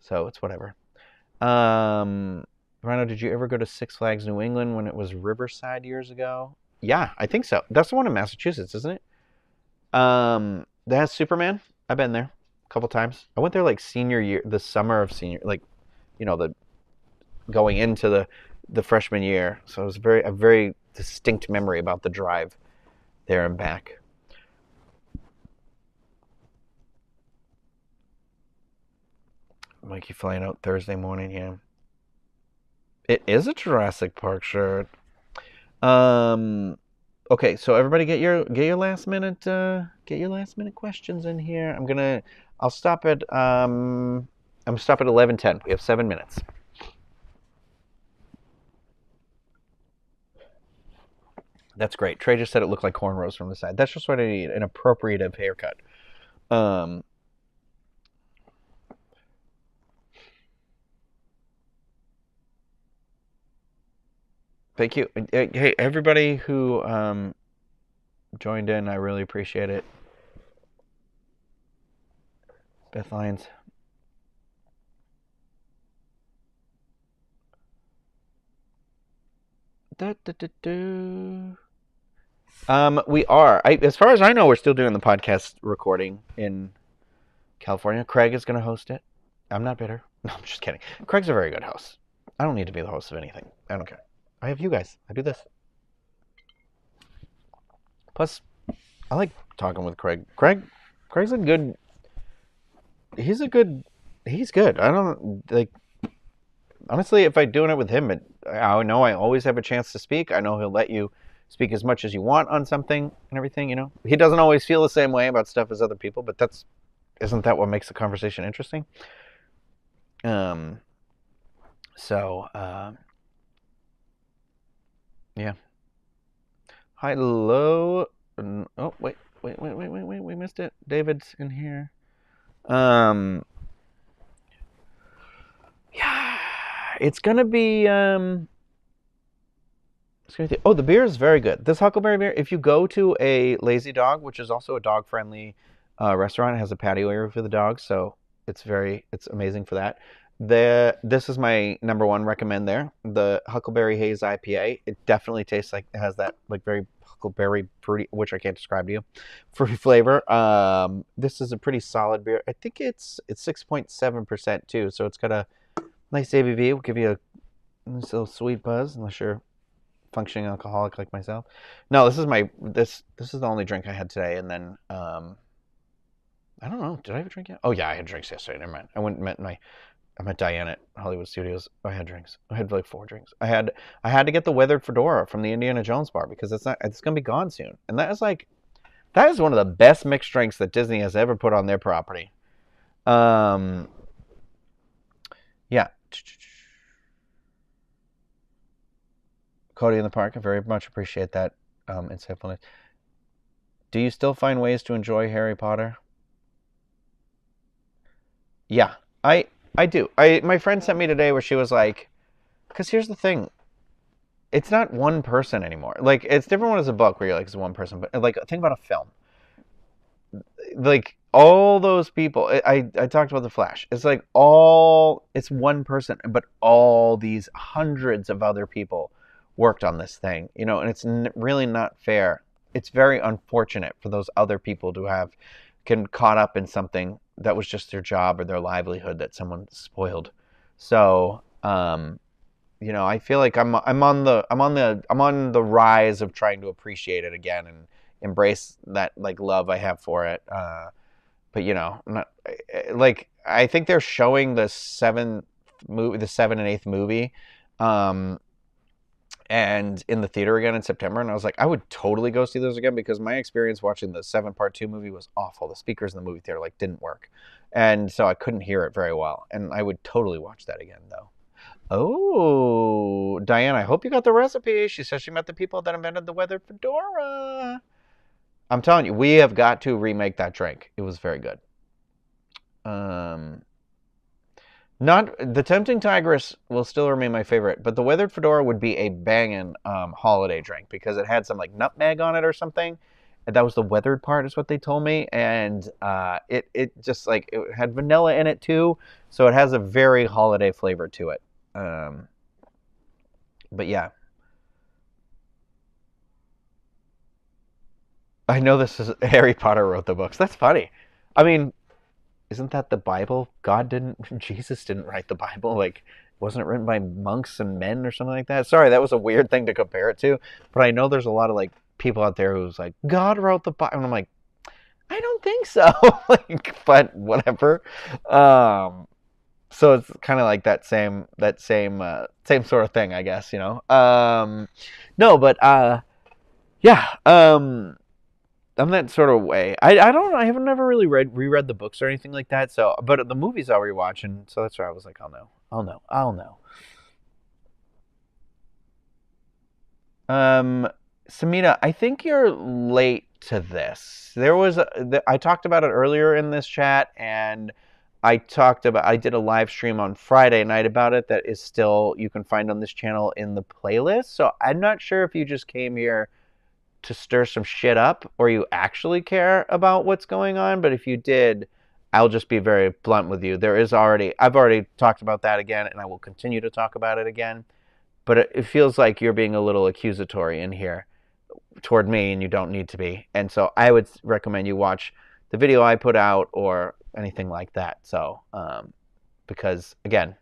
So it's whatever. Ryno, did you ever go to Six Flags New England when it was Riverside years ago? Yeah, I think so. That's the one in Massachusetts, isn't it? That's Superman. I've been there a couple times. I went there like senior year, the summer of senior, like the going into the freshman year. So it was a very distinct memory about the drive there and back. Mikey flying out Thursday morning. Yeah, it is a Jurassic Park shirt. Okay, so everybody get your last minute questions in here. I'll stop at I'm gonna stop at 11:10. We have 7 minutes. That's great. Trey just said it looked like cornrows from the side. That's just what I need, an appropriative haircut. Um, Thank you. Hey, everybody who joined in, I really appreciate it. Beth Lyons. We are. As far as I know, we're still doing the podcast recording in California. Craig is going to host it. I'm not bitter. No, I'm just kidding. Craig's a very good host. I don't need to be the host of anything. I don't care. I have you guys. I do this. Plus, I like talking with Craig. Craig's a good. He's good. I don't like. Honestly, if I'm doing it with him, I know I always have a chance to speak. I know he'll let you speak as much as you want on something and everything. He doesn't always feel the same way about stuff as other people, but isn't that what makes the conversation interesting? So, yeah. Hello. Oh, wait. We missed it. David's in here. Yeah. It's going to be, the beer is very good. This Huckleberry beer, if you go to a Lazy Dog, which is also a dog-friendly restaurant, it has a patio area for the dogs, so it's amazing for that. This is my number one recommend there. The Huckleberry Haze IPA. It definitely tastes like it has that like very huckleberry fruity, which I can't describe to you, fruity flavor. This is a pretty solid beer. I think it's 6.7% too, so it's got a nice ABV. Will give you a nice little sweet buzz, unless you're functioning alcoholic like myself. No, this is the only drink I had today, and then I don't know. Did I have a drink yet? Oh yeah, I had drinks yesterday. Never mind. I met Diane at Hollywood Studios. I had drinks. I had like 4 drinks. I had to get the weathered fedora from the Indiana Jones bar because it's gonna be gone soon. And that is one of the best mixed drinks that Disney has ever put on their property. Yeah. Cody in the park, I very much appreciate that insightfulness. Do you still find ways to enjoy Harry Potter? Yeah, I do. My friend sent me today where she was like, because here's the thing, it's not one person anymore. Like it's different when it's a book where you're like it's one person, but like think about a film. Like all those people, I talked about The Flash. It's like it's one person, but all these hundreds of other people worked on this thing, and it's really not fair. It's very unfortunate for those other people to have caught up in something that was just their job or their livelihood that someone spoiled. So, I feel like I'm on the rise of trying to appreciate it again and embrace that like love I have for it. But not, like I think they're showing the 7th movie, the 7 and 8th movie, and in the theater again in September, and I was like, I would totally go see those again because my experience watching the 7 Part 2 movie was awful. The speakers in the movie theater like didn't work, and so I couldn't hear it very well. And I would totally watch that again though. Oh, Diane, I hope you got the recipe. She says she met the people that invented the weathered fedora. I'm telling you, we have got to remake that drink. It was very good. Not the Tempting Tigress will still remain my favorite, but the Weathered Fedora would be a banging holiday drink because it had some like nutmeg on it or something. And that was the weathered part, is what they told me, and it just like it had vanilla in it too, so it has a very holiday flavor to it. But yeah. I know this is Harry Potter wrote the books. That's funny. I mean, isn't that the Bible? Jesus didn't write the Bible. Like, wasn't it written by monks and men or something like that? Sorry, that was a weird thing to compare it to. But I know there's a lot of like people out there who's like, God wrote the Bible. And I'm like, I don't think so. Like, but whatever. Um, so it's kind of like that same sort of thing, I guess. No, but yeah. I'm that sort of way. I don't know. I haven't never really reread the books or anything like that. So, but the movies I'll rewatch, and so that's why I was like, I'll know, I'll know, I'll know. Um, Samita, I think you're late to this. I talked about it earlier in this chat, and I did a live stream on Friday night about it that is still you can find on this channel in the playlist. So I'm not sure if you just came here to stir some shit up or you actually care about what's going on. But if you did, I'll just be very blunt with you. I've already talked about that again, and I will continue to talk about it again. But it feels like you're being a little accusatory in here toward me, and you don't need to be. And so I would recommend you watch the video I put out or anything like that. So, because again,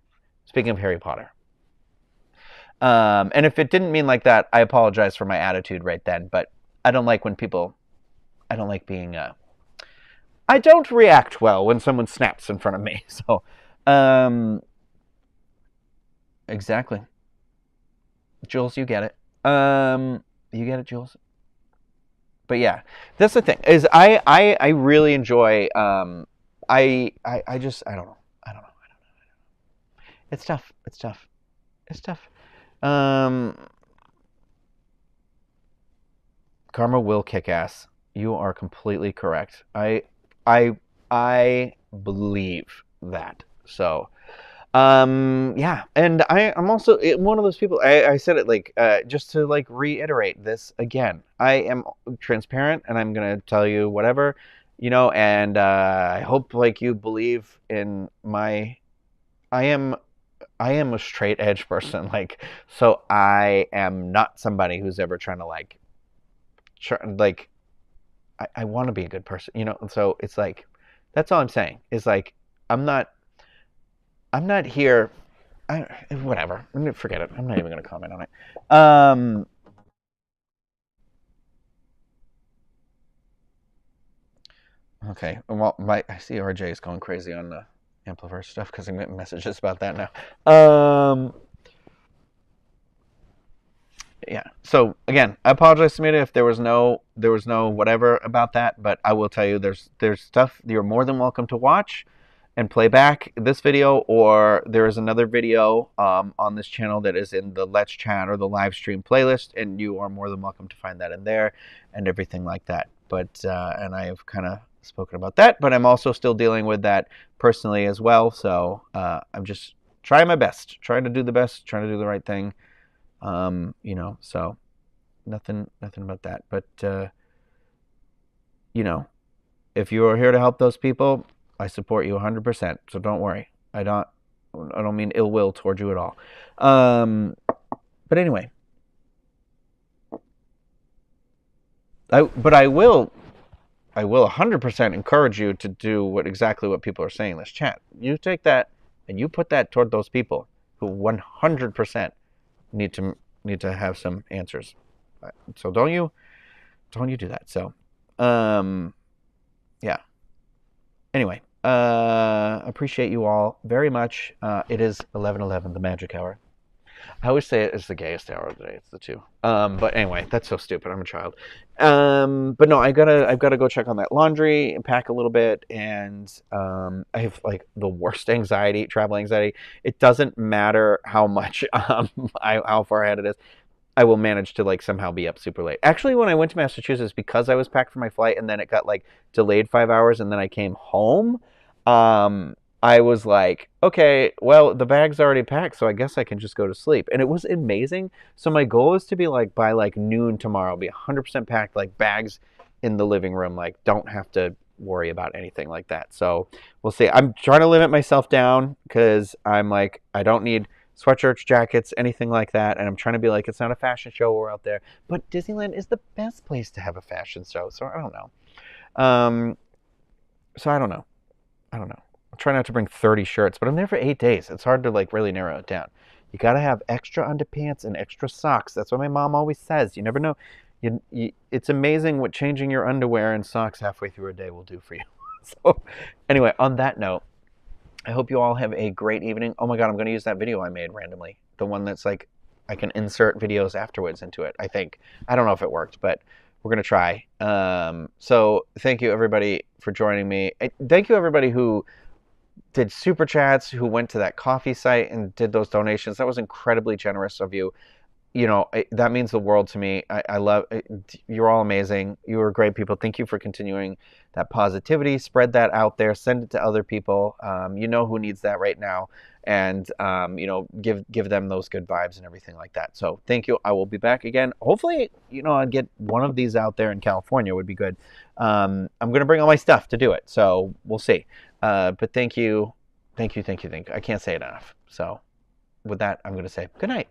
speaking of Harry Potter, and if it didn't mean like that, I apologize for my attitude right then. But I don't like when people, I don't like being, I don't react well when someone snaps in front of me. So, um, exactly. Jules, you get it. You get it, Jules. But yeah, that's the thing is I really enjoy, I just, I don't know. It's tough. It's tough. It's tough. Um, Karma will kick ass. You are completely correct. I, I believe that. So, yeah, and I'm also one of those people. I said it like just to like reiterate this again. I am transparent, and I'm gonna tell you whatever, and I hope like you believe in my. I am I am a straight edge person, like so. I am not somebody who's ever trying to like I want to be a good person. And so it's like that's all I'm saying is like I'm not I'm not here. Whatever. Forget it. I'm not even going to comment on it. Okay. Well, I see RJ is going crazy on the amplifier stuff because I'm getting messages about that now. Yeah. So again, I apologize, Samita, if there was no whatever about that, but I will tell you, there's stuff you're more than welcome to watch and play back this video, or there is another video on this channel that is in the Let's Chat or the live stream playlist, and you are more than welcome to find that in there and everything like that. But and I have kind of spoken about that, but I'm also still dealing with that personally as well. So I'm just trying my best, trying to do the best, trying to do the right thing. So nothing about that. But if you are here to help those people, I support you 100%. So don't worry. I don't mean ill will toward you at all. But anyway, I will 100% encourage you to do exactly what people are saying in this chat. You take that and you put that toward those people who 100% need to have some answers. So don't you do that. So, yeah. Anyway, appreciate you all very much. It is 11:11, the magic hour. I always say it's the gayest hour of the day. It's the two. But anyway, that's so stupid. I'm a child. But no, I've gotta go check on that laundry and pack a little bit. And I have like the worst anxiety, travel anxiety. It doesn't matter how much how far ahead it is. I will manage to like somehow be up super late. Actually, when I went to Massachusetts, because I was packed for my flight and then it got like delayed 5 hours and then I came home, I was like, okay, well, the bag's already packed, so I guess I can just go to sleep. And it was amazing. So my goal is to be like by like noon tomorrow, be 100% packed, like bags in the living room, like don't have to worry about anything like that. So we'll see. I'm trying to limit myself down because I'm like, I don't need sweatshirts, jackets, anything like that. And I'm trying to be like, it's not a fashion show, we're out there. But Disneyland is the best place to have a fashion show. So I don't know. So I don't know. I don't know. I'll try not to bring 30 shirts, but I'm there for 8 days. It's hard to like really narrow it down. You got to have extra underpants and extra socks. That's what my mom always says. You never know. It's amazing what changing your underwear and socks halfway through a day will do for you. So anyway, on that note, I hope you all have a great evening. Oh my God, I'm going to use that video I made randomly. The one that's like, I can insert videos afterwards into it, I think. I don't know if it worked, but we're going to try. So thank you everybody for joining me. Thank you everybody who did super chats, who went to that coffee site and did those donations. That was incredibly generous of you. You know, that means the world to me. I love it. You're all amazing. You are great people. Thank you for continuing that positivity. Spread that out there. Send it to other people. You know who needs that right now, and you know, give them those good vibes and everything like that. So thank you. I will be back again. Hopefully, you know, I'd get one of these out there in California would be good. I'm gonna bring all my stuff to do it, so we'll see. But thank you. I can't say it enough. So with that, I'm gonna say good night.